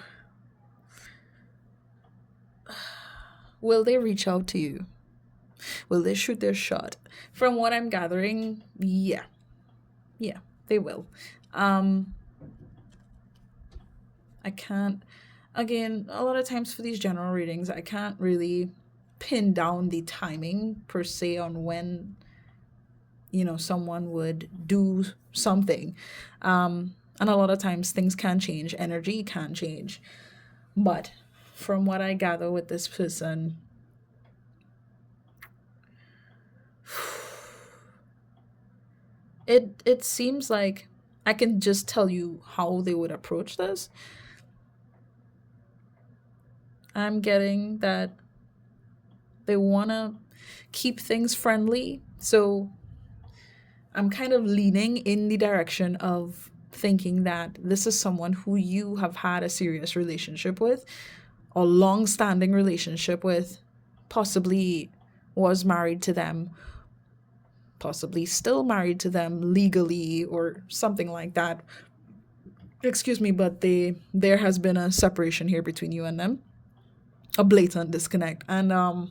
will they reach out to you? Will they shoot their shot? From what I'm gathering, yeah. Yeah, they will. I can't, again, a lot of times for these general readings, I can't really pin down the timing per se on when, someone would do something. And a lot of times things can change, energy can change. But from what I gather with this person, it seems like I can just tell you how they would approach this. I'm getting that they want to keep things friendly. So I'm kind of leaning in the direction of thinking that this is someone who you have had a serious relationship with, a long-standing relationship with, possibly was married to them, possibly still married to them legally or something like that. Excuse me, but there has been a separation here between you and them, a blatant disconnect. And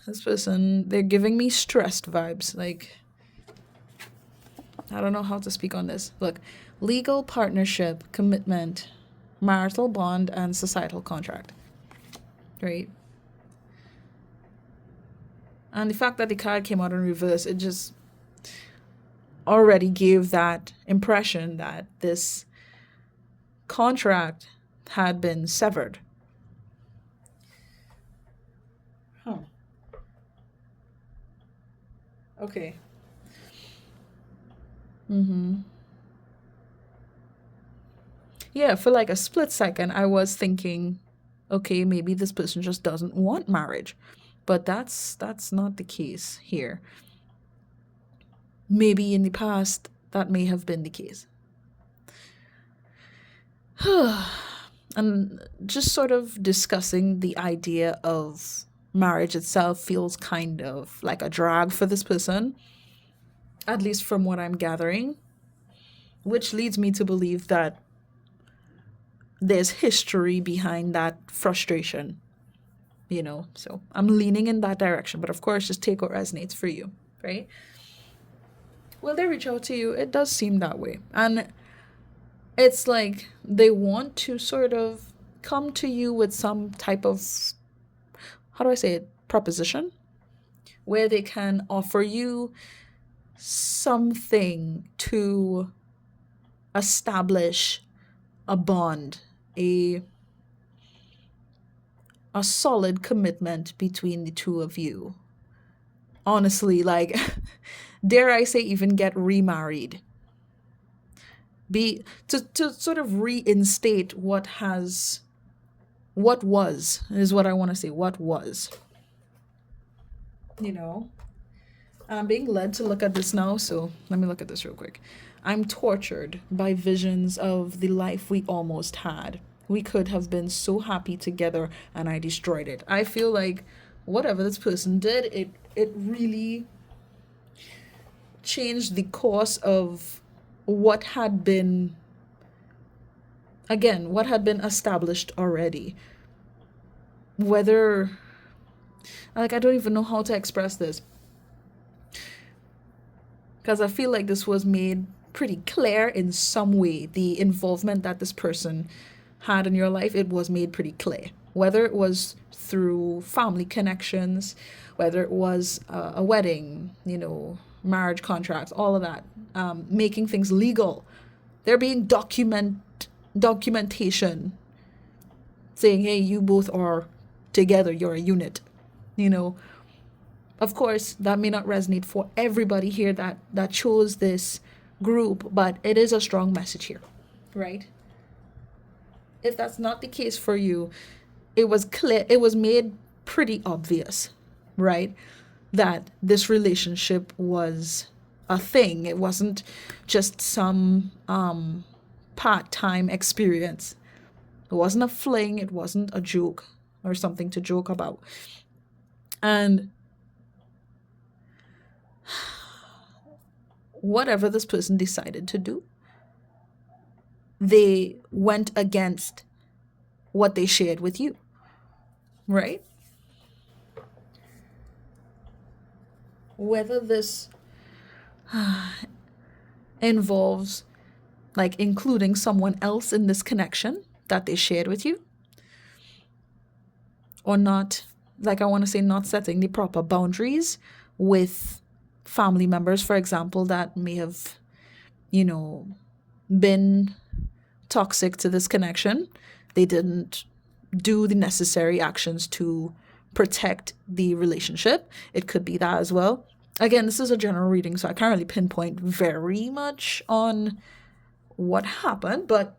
this person, they're giving me stressed vibes. Like, I don't know how to speak on this. Look, legal partnership, commitment, marital bond, and societal contract. Right? And the fact that the card came out in reverse, it just already gave that impression that this contract had been severed. Huh. Okay. Yeah, for like a split second, I was thinking Okay, maybe this person just doesn't want marriage. But that's not the case here. Maybe in the past that may have been the case. And just sort of discussing the idea of marriage itself feels kind of like a drag for this person, at least from what I'm gathering, which leads me to believe that there's history behind that frustration, you know? So I'm leaning in that direction, but of course, just take what resonates for you, right? Will they reach out to you? It does seem that way. And it's like they want to sort of come to you with some type of, how do I say it, proposition, where they can offer you something to establish a bond, a a solid commitment between the two of you. Honestly, like dare I say even get remarried. Be to sort of reinstate what was is what I want to say, what was. You know? And I'm being led to look at this now, so let me look at this real quick. I'm tortured by visions of the life we almost had. We could have been so happy together and I destroyed it. I feel like whatever this person did, it really changed the course of what had been, again, what had been established already. Whether, like, I don't even know how to express this, because I feel like this was made pretty clear in some way. The involvement that this person had in your life, it was made pretty clear. Whether it was through family connections, whether it was a wedding, you know, marriage contracts, all of that, making things legal. There being documentation saying, hey, you both are together, you're a unit, you know. Of course, that may not resonate for everybody here that chose this group, but it is a strong message here, right? If that's not the case for you, it was clear, it was made pretty obvious, right? That this relationship was a thing. It wasn't just some part-time experience. It wasn't a fling, it wasn't a joke or something to joke about. And whatever this person decided to do, they went against what they shared with you, right? Whether this involves like including someone else in this connection that they shared with you, or not, like I want to say, not setting the proper boundaries with family members, for example, that may have, you know, been toxic to this connection. They didn't do the necessary actions to protect the relationship. It could be that as well. Again, this is a general reading, so I can't really pinpoint very much on what happened, but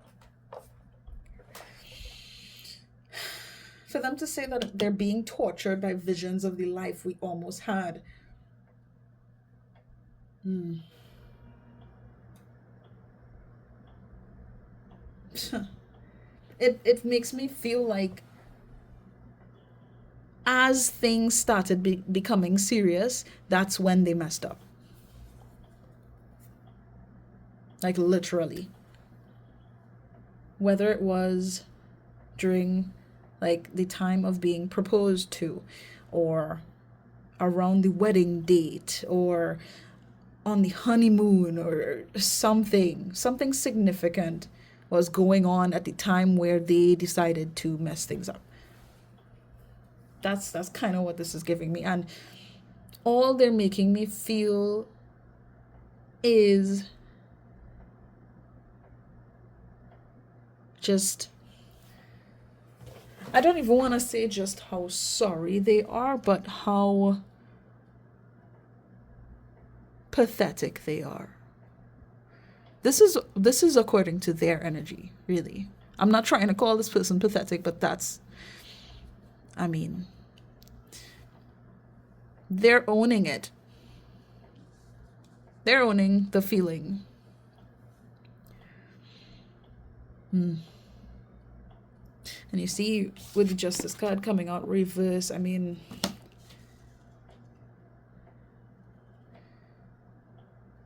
for them to say that they're being tortured by visions of the life we almost had, it makes me feel like as things started becoming serious, that's when they messed up. Like literally. Whether it was during like the time of being proposed to, or around the wedding date, or on the honeymoon, or something significant was going on at the time where they decided to mess things up. That's kind of what this is giving me. And all they're making me feel is just, I don't even want to say just how sorry they are, but how pathetic they are. This is according to their energy, really. I'm not trying to call this person pathetic, but that's I mean, they're owning it. They're owning the feeling. And you see, with the Justice card coming out reverse, I mean,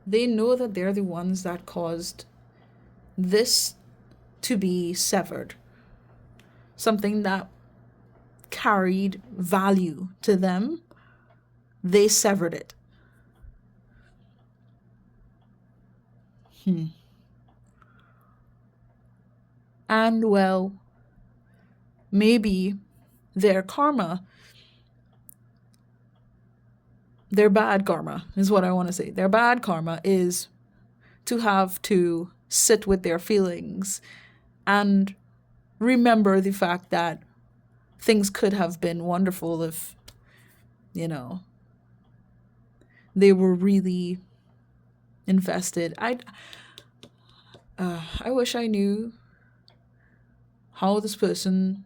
they know that they're the ones that caused this to be severed. Something that carried value to them, they severed it. And well, maybe their karma, their bad karma is what I want to say. Their bad karma is to have to sit with their feelings and remember the fact that things could have been wonderful if, you know, they were really invested. I wish I knew how this person,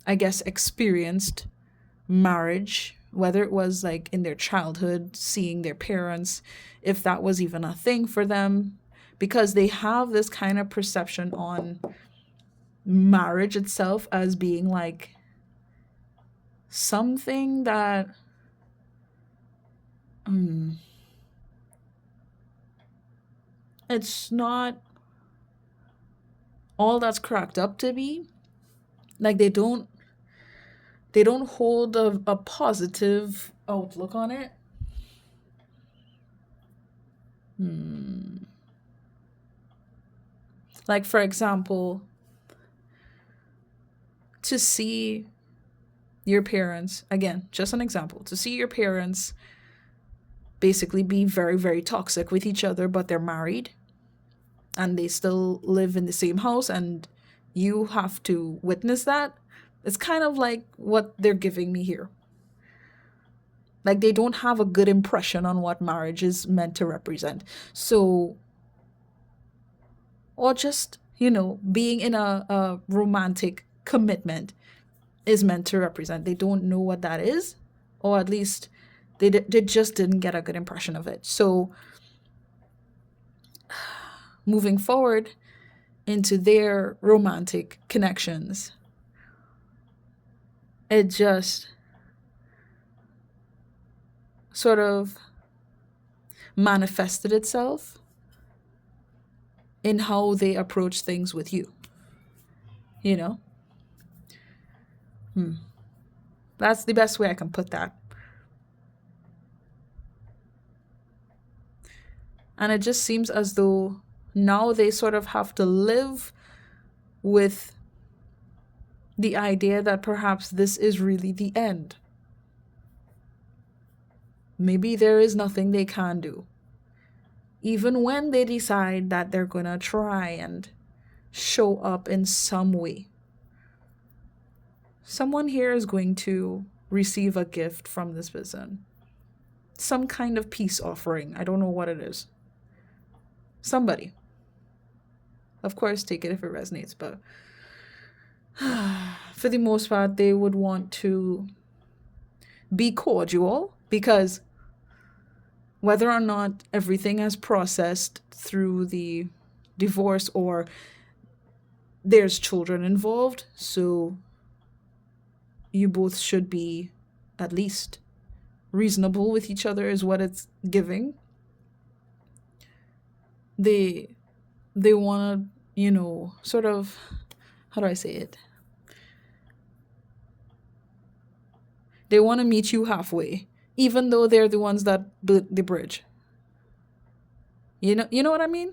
I guess, experienced marriage, whether it was like in their childhood, seeing their parents, if that was even a thing for them, because they have this kind of perception on marriage itself as being like something that it's not all that's cracked up to be. Like they don't hold a positive outlook on it. Like, for example, to see your parents, again, just an example, to see your parents basically be very, very toxic with each other, but they're married and they still live in the same house, and you have to witness that. It's kind of like what they're giving me here. Like, they don't have a good impression on what marriage is meant to represent. So, or just, being in a romantic commitment is meant to represent. They don't know what that is, or at least they just didn't get a good impression of it. So, moving forward into their romantic connections, it just sort of manifested itself in how they approach things with you. You know? That's the best way I can put that. And it just seems as though now they sort of have to live with the idea that perhaps this is really the end. Maybe there is nothing they can do. Even when they decide that they're gonna try and show up in some way. Someone here is going to receive a gift from this person. Some kind of peace offering. I don't know what it is. Somebody. Of course, take it if it resonates, but for the most part, they would want to be cordial, because whether or not everything has processed through the divorce or there's children involved, so you both should be at least reasonable with each other is what it's giving. They want to, sort of, how do I say it? They want to meet you halfway, even though they're the ones that built the bridge. You know what I mean?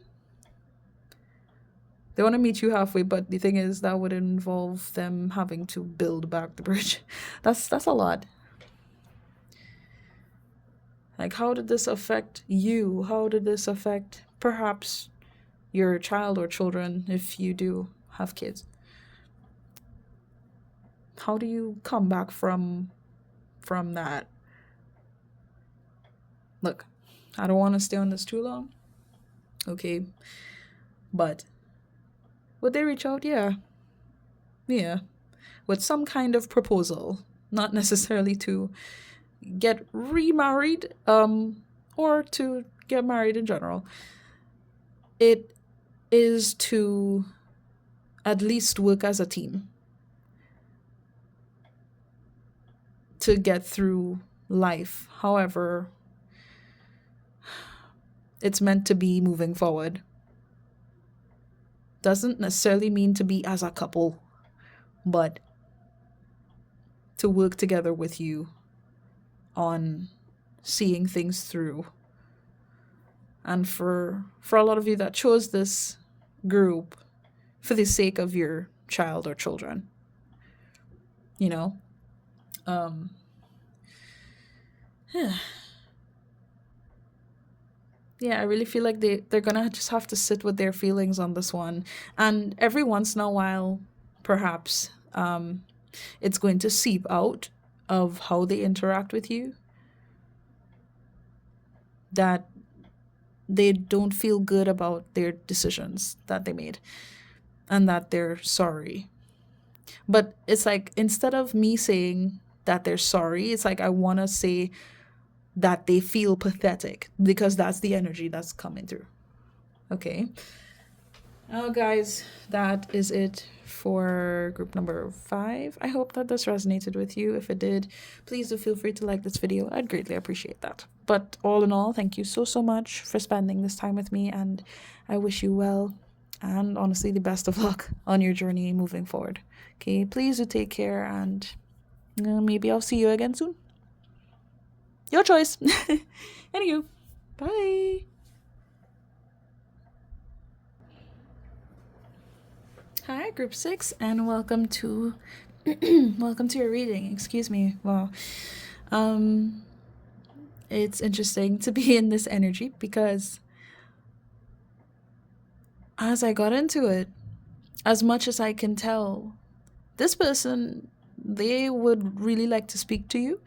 They want to meet you halfway, but the thing is that would involve them having to build back the bridge. That's a lot. Like, how did this affect you? How did this affect perhaps your child or children if you do have kids? How do you come back from that? Look, I don't want to stay on this too long. Okay. But would they reach out? Yeah. Yeah. With some kind of proposal. not necessarily to get remarried, or to get married in general. It is to at least work as a team to get through life. However, it's meant to be moving forward. Doesn't necessarily mean to be as a couple, but to work together with you on seeing things through. And for a lot of you that chose this group for the sake of your child or children, you know, um, yeah, I really feel like they're gonna just have to sit with their feelings on this one, and every once in a while, perhaps, it's going to seep out of how they interact with you, that they don't feel good about their decisions that they made, and that they're sorry. But it's like, instead of me saying that they're sorry, it's like I want to say that they feel pathetic, because that's the energy that's coming through. Okay. Oh, guys, that is it for group number 5. I hope that this resonated with you. If it did, please do feel free to like this video. I'd greatly appreciate that. But all in all, thank you so, so much for spending this time with me, and I wish you well and honestly the best of luck on your journey moving forward. Okay, please do take care, and maybe I'll see you again soon. Your choice. Anywho, bye. Hi, group 6, and welcome to welcome to your reading. Excuse me. Wow. It's interesting to be in this energy, because as I got into it, as much as I can tell, this person, they would really like to speak to you.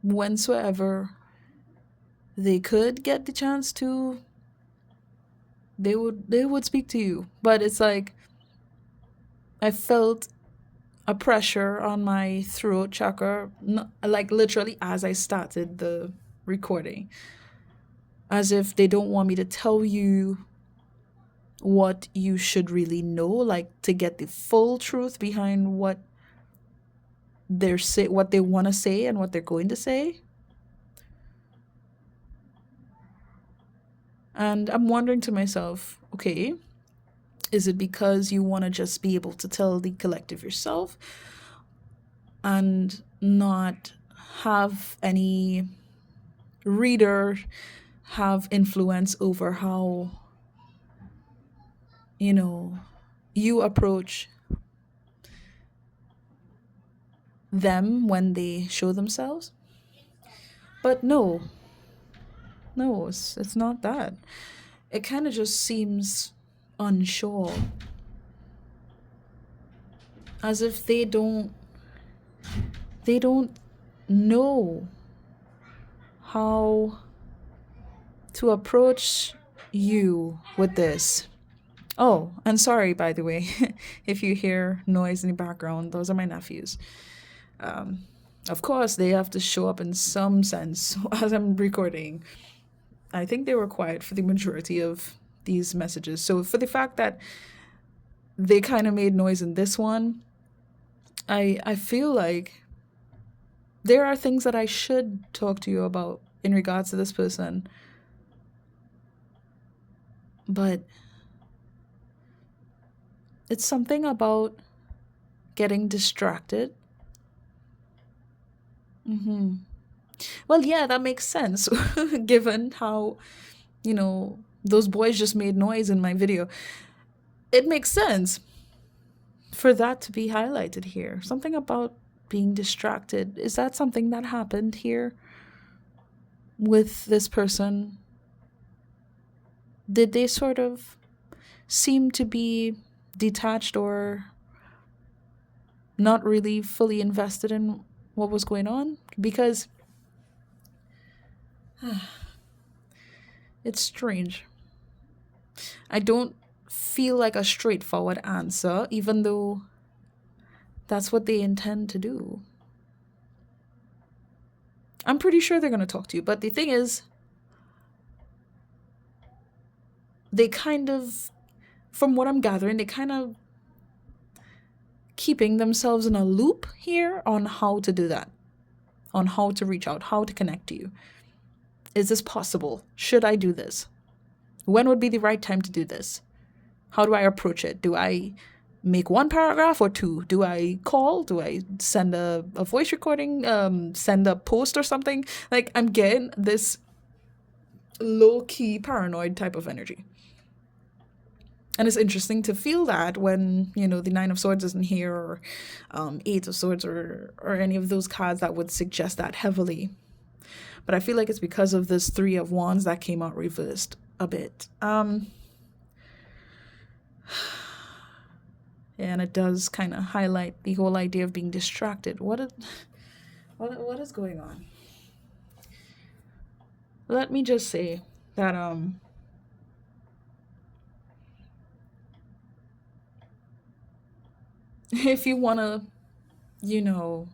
Whensoever they could get the chance to, they would speak to you. But it's like I felt a pressure on my throat chakra, like literally as I started the recording, as if they don't want me to tell you what you should really know, like to get the full truth behind what what they want to say and what they're going to say. And I'm wondering to myself, okay, is it because you want to just be able to tell the collective yourself and not have any reader have influence over how, you approach them when they show themselves? But no, it's not that. It kind of just seems unsure, as if they don't know how to approach you with this. Oh, and sorry, by the way, if you hear noise in the background, those are my nephews. Of course, they have to show up in some sense as I'm recording. I think they were quiet for the majority of these messages. So for the fact that they kind of made noise in this one, I feel like there are things that I should talk to you about in regards to this person. But it's something about getting distracted. Well, yeah, that makes sense given how, those boys just made noise in my video. It makes sense for that to be highlighted here. Something about being distracted. Is that something that happened here with this person? Did they sort of seem to be detached or not really fully invested in what was going on? Because it's strange. I don't feel like a straightforward answer, even though That's what they intend to do. I'm pretty sure they're going to talk to you. But the thing is, they kind of, from what I'm gathering, they kind of keeping themselves in a loop here on how to do that, on how to reach out, how to connect to you. Is this possible? Should I do this? When would be the right time to do this? How do I approach it? Do I make one paragraph or two? Do I call? Do I send a voice recording? Send a post or something? Like, I'm getting this low-key paranoid type of energy. And it's interesting to feel that when, the Nine of Swords isn't here, or Eight of Swords, or any of those cards that would suggest that heavily. But I feel like it's because of this Three of Wands that came out reversed a bit. And it does kind of highlight the whole idea of being distracted. What is going on? Let me just say that if you want to,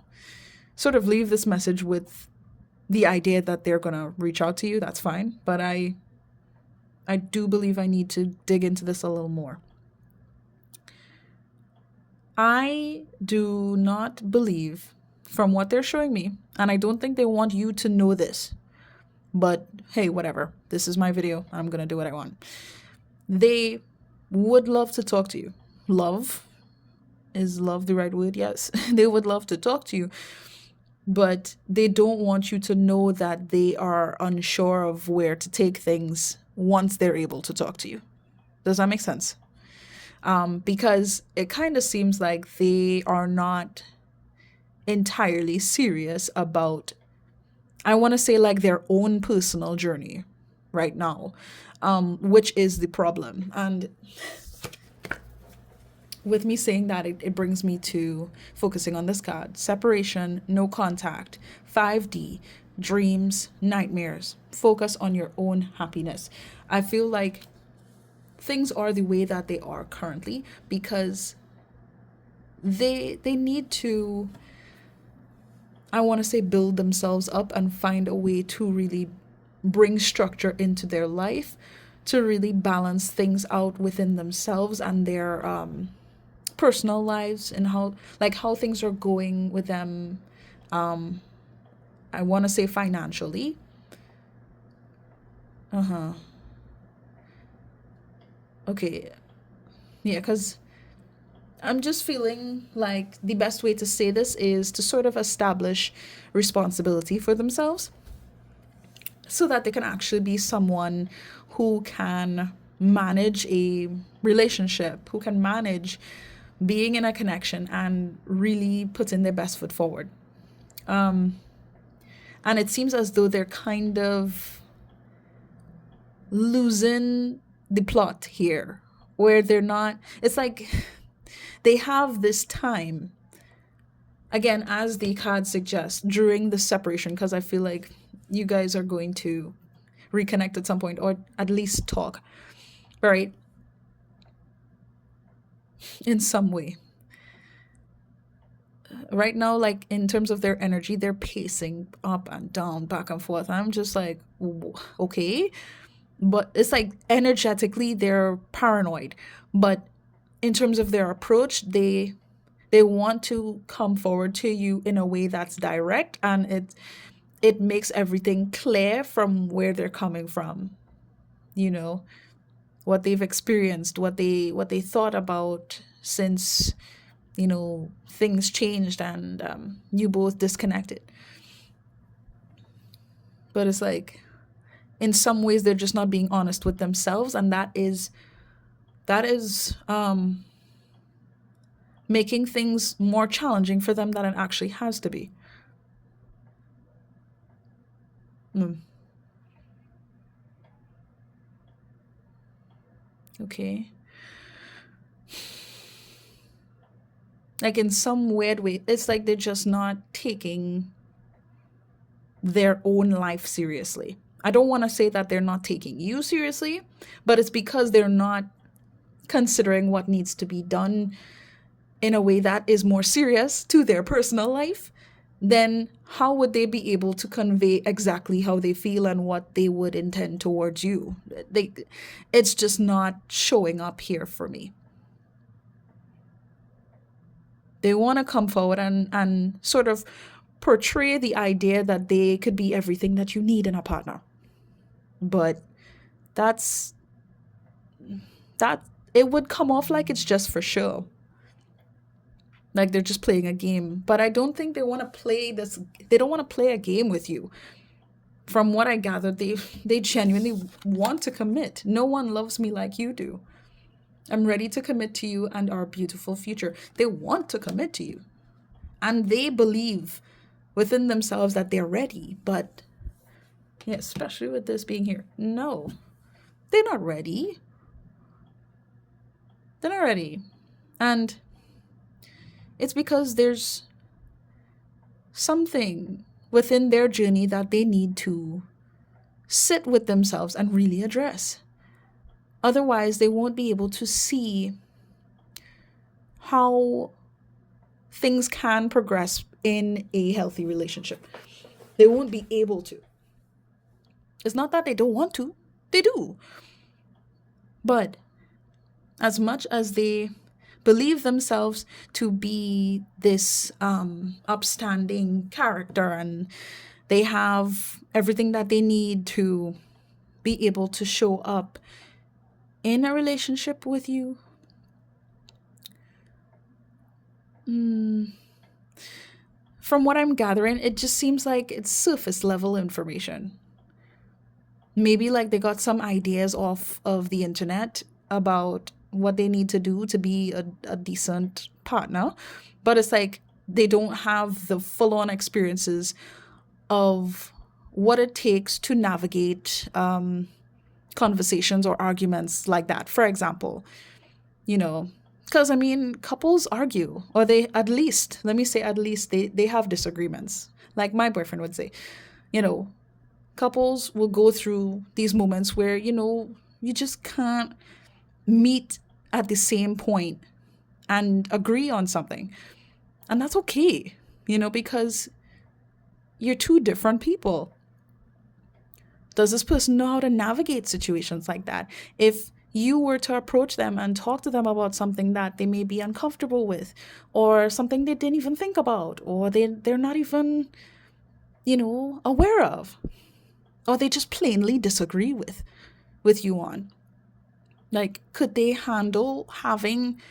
sort of leave this message with the idea that they're going to reach out to you, that's fine. But I do believe I need to dig into this a little more. I do not believe, from what they're showing me, and I don't think they want you to know this, but hey, whatever. This is my video. I'm going to do what I want. They would love to talk to you. Love? Is love the right word? Yes. They would love to talk to you, but they don't want you to know that they are unsure of where to take things once they're able to talk to you. Does that make sense? Because it kind of seems like they are not entirely serious about, I want to say, like, their own personal journey right now, which is the problem. And with me saying that, it brings me to focusing on this card: separation, no contact, 5D, dreams, nightmares. Focus on your own happiness. I feel like things are the way that they are currently because they need to, I want to say, build themselves up and find a way to really bring structure into their life, to really balance things out within themselves and their personal lives, and how things are going with them. I want to say financially. Okay. Yeah, because I'm just feeling like the best way to say this is to sort of establish responsibility for themselves so that they can actually be someone who can manage a relationship, who can manage being in a connection and really put in their best foot forward. And it seems as though they're kind of losing the plot here, where they're not, it's like they have this time, again, as the card suggests, during the separation, because I feel like you guys are going to reconnect at some point, or at least talk, right? In some way. Right now, like, in terms of their energy, they're pacing up and down, back and forth. I'm just like, okay. But it's like energetically they're paranoid. But in terms of their approach, they want to come forward to you in a way that's direct, and it makes everything clear from where they're coming from. What they've experienced, what they thought about since things changed and you both disconnected. But it's like, in some ways, they're just not being honest with themselves, and that is making things more challenging for them than it actually has to be. Okay. Like, in some weird way, it's like they're just not taking their own life seriously. I don't want to say that they're not taking you seriously, but it's because they're not considering what needs to be done in a way that is more serious to their personal life, then how would they be able to convey exactly how they feel and what they would intend towards you? It's just not showing up here for me. They want to come forward and sort of portray the idea that they could be everything that you need in a partner. But that's that it would come off like it's just for show. Like they're just playing a game. But I don't think they want to play this. They don't want to play a game with you. From what I gathered, they genuinely want to commit. No one loves me like you do. I'm ready to commit to you and our beautiful future. They want to commit to you. And they believe within themselves that they're ready. But yeah, especially with this being here. No, they're not ready. They're not ready. And it's because there's something within their journey that they need to sit with themselves and really address. Otherwise, they won't be able to see how things can progress in a healthy relationship. They won't be able to. It's not that they don't want to, they do. But as much as they believe themselves to be this upstanding character and they have everything that they need to be able to show up in a relationship with you, from what I'm gathering, it just seems like it's surface level information. Maybe like they got some ideas off of the internet about what they need to do to be a decent partner, but it's like they don't have the full on experiences of what it takes to navigate conversations or arguments like that. For example, because I mean, couples argue, or they at least, let me say, at least they have disagreements. Like my boyfriend would say, you know, couples will go through these moments where, you just can't meet at the same point and agree on something. And that's okay, because you're two different people. Does this person know how to navigate situations like that? If you were to approach them and talk to them about something that they may be uncomfortable with, or something they didn't even think about, or they're not even, aware of, or they just plainly disagree with you on. Like, could they handle having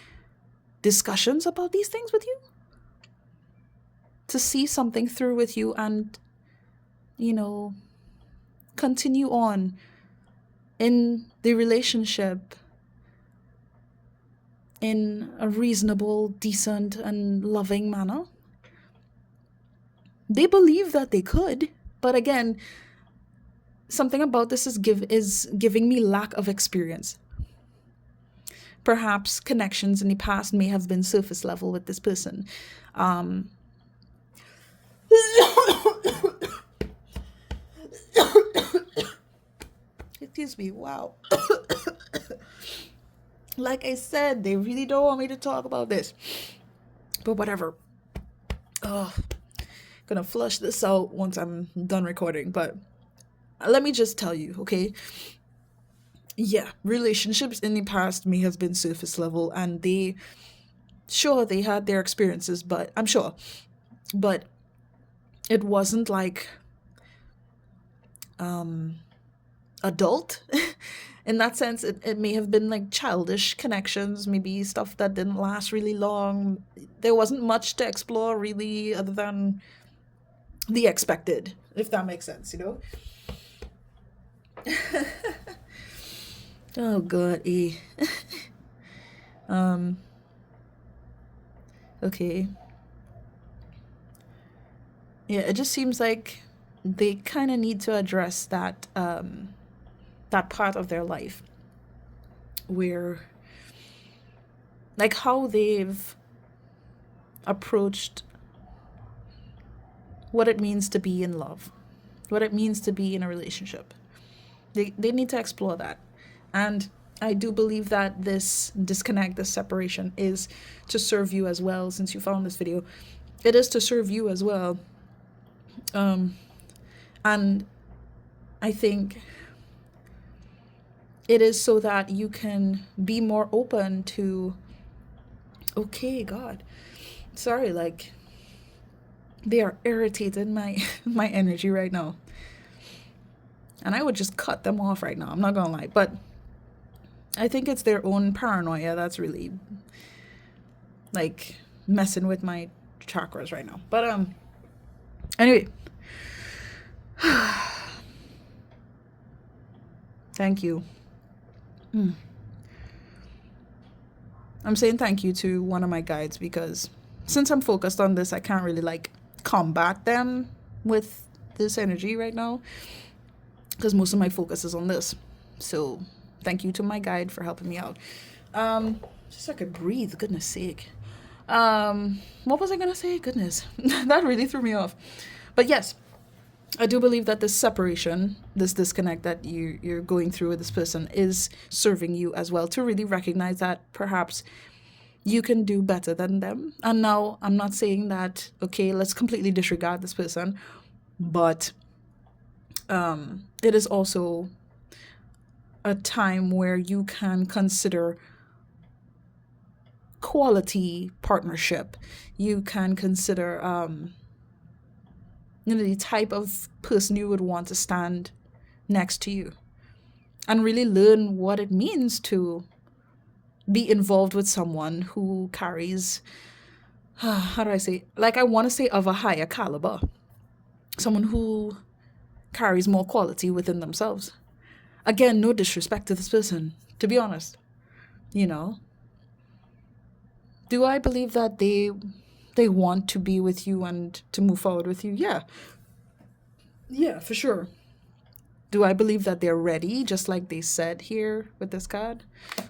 discussions about these things with you? To see something through with you and, continue on in the relationship in a reasonable, decent, and loving manner. They believe that they could, but again, something about this is giving me lack of experience. Perhaps connections in the past may have been surface level with this person. Excuse me, wow. Like I said, they really don't want me to talk about this. But whatever. Gonna flush this out once I'm done recording. But let me just tell you, okay? Yeah, relationships in the past may have been surface level, and they had their experiences, but I'm sure. But it wasn't like adult. In that sense, it may have been like childish connections, maybe stuff that didn't last really long. There wasn't much to explore really other than the expected, if that makes sense, Oh god, okay. Yeah, it just seems like they kind of need to address that that part of their life where, like, how they've approached what it means to be in love, what it means to be in a relationship. They need to explore that. And I do believe that this disconnect, this separation is to serve you as well. Since you found this video, it is to serve you as well. And I think it is so that you can be more open to, okay, God, sorry, like they are irritated my my energy right now. And I would just cut them off right now. I'm not gonna lie. But I think it's their own paranoia that's really like messing with my chakras right now. But anyway. Thank you. I'm saying thank you to one of my guides because since I'm focused on this, I can't really like combat them with this energy right now because most of my focus is on this. So thank you to my guide for helping me out. Just so I could breathe, goodness sake. What was I gonna say? Goodness, that really threw me off. But yes, I do believe that this separation, this disconnect that you're going through with this person is serving you as well to really recognize that perhaps you can do better than them. And now I'm not saying that, okay, let's completely disregard this person, but it is also a time where you can consider quality partnership. You can consider the type of person you would want to stand next to you and really learn what it means to be involved with someone who carries, how do I say, like I want to say of a higher caliber, someone who carries more quality within themselves. Again, no disrespect to this person, to be honest. Do I believe that they want to be with you and to move forward with you? Yeah, for sure. Do I believe that they're ready, just like they said here with this card,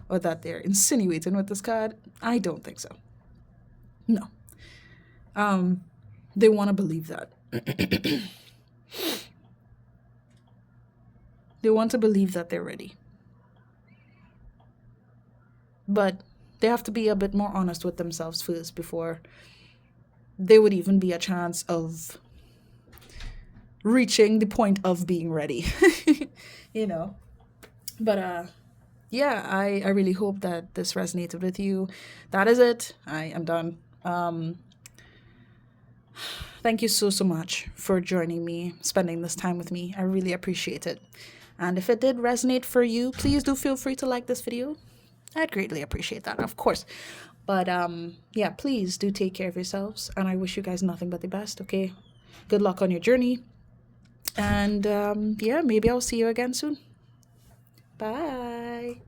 or that they're insinuating with this card? I don't think so. No. They want to believe that. They want to believe that they're ready. But they have to be a bit more honest with themselves first before there would even be a chance of reaching the point of being ready. But yeah, I really hope that this resonated with you. That is it. I am done. Thank you so much for joining me, spending this time with me. I really appreciate it. And if it did resonate for you, please do feel free to like this video. I'd greatly appreciate that, of course. But yeah, please do take care of yourselves, and I wish you guys nothing but the best. Okay, good luck on your journey, and yeah, maybe I'll see you again soon. Bye.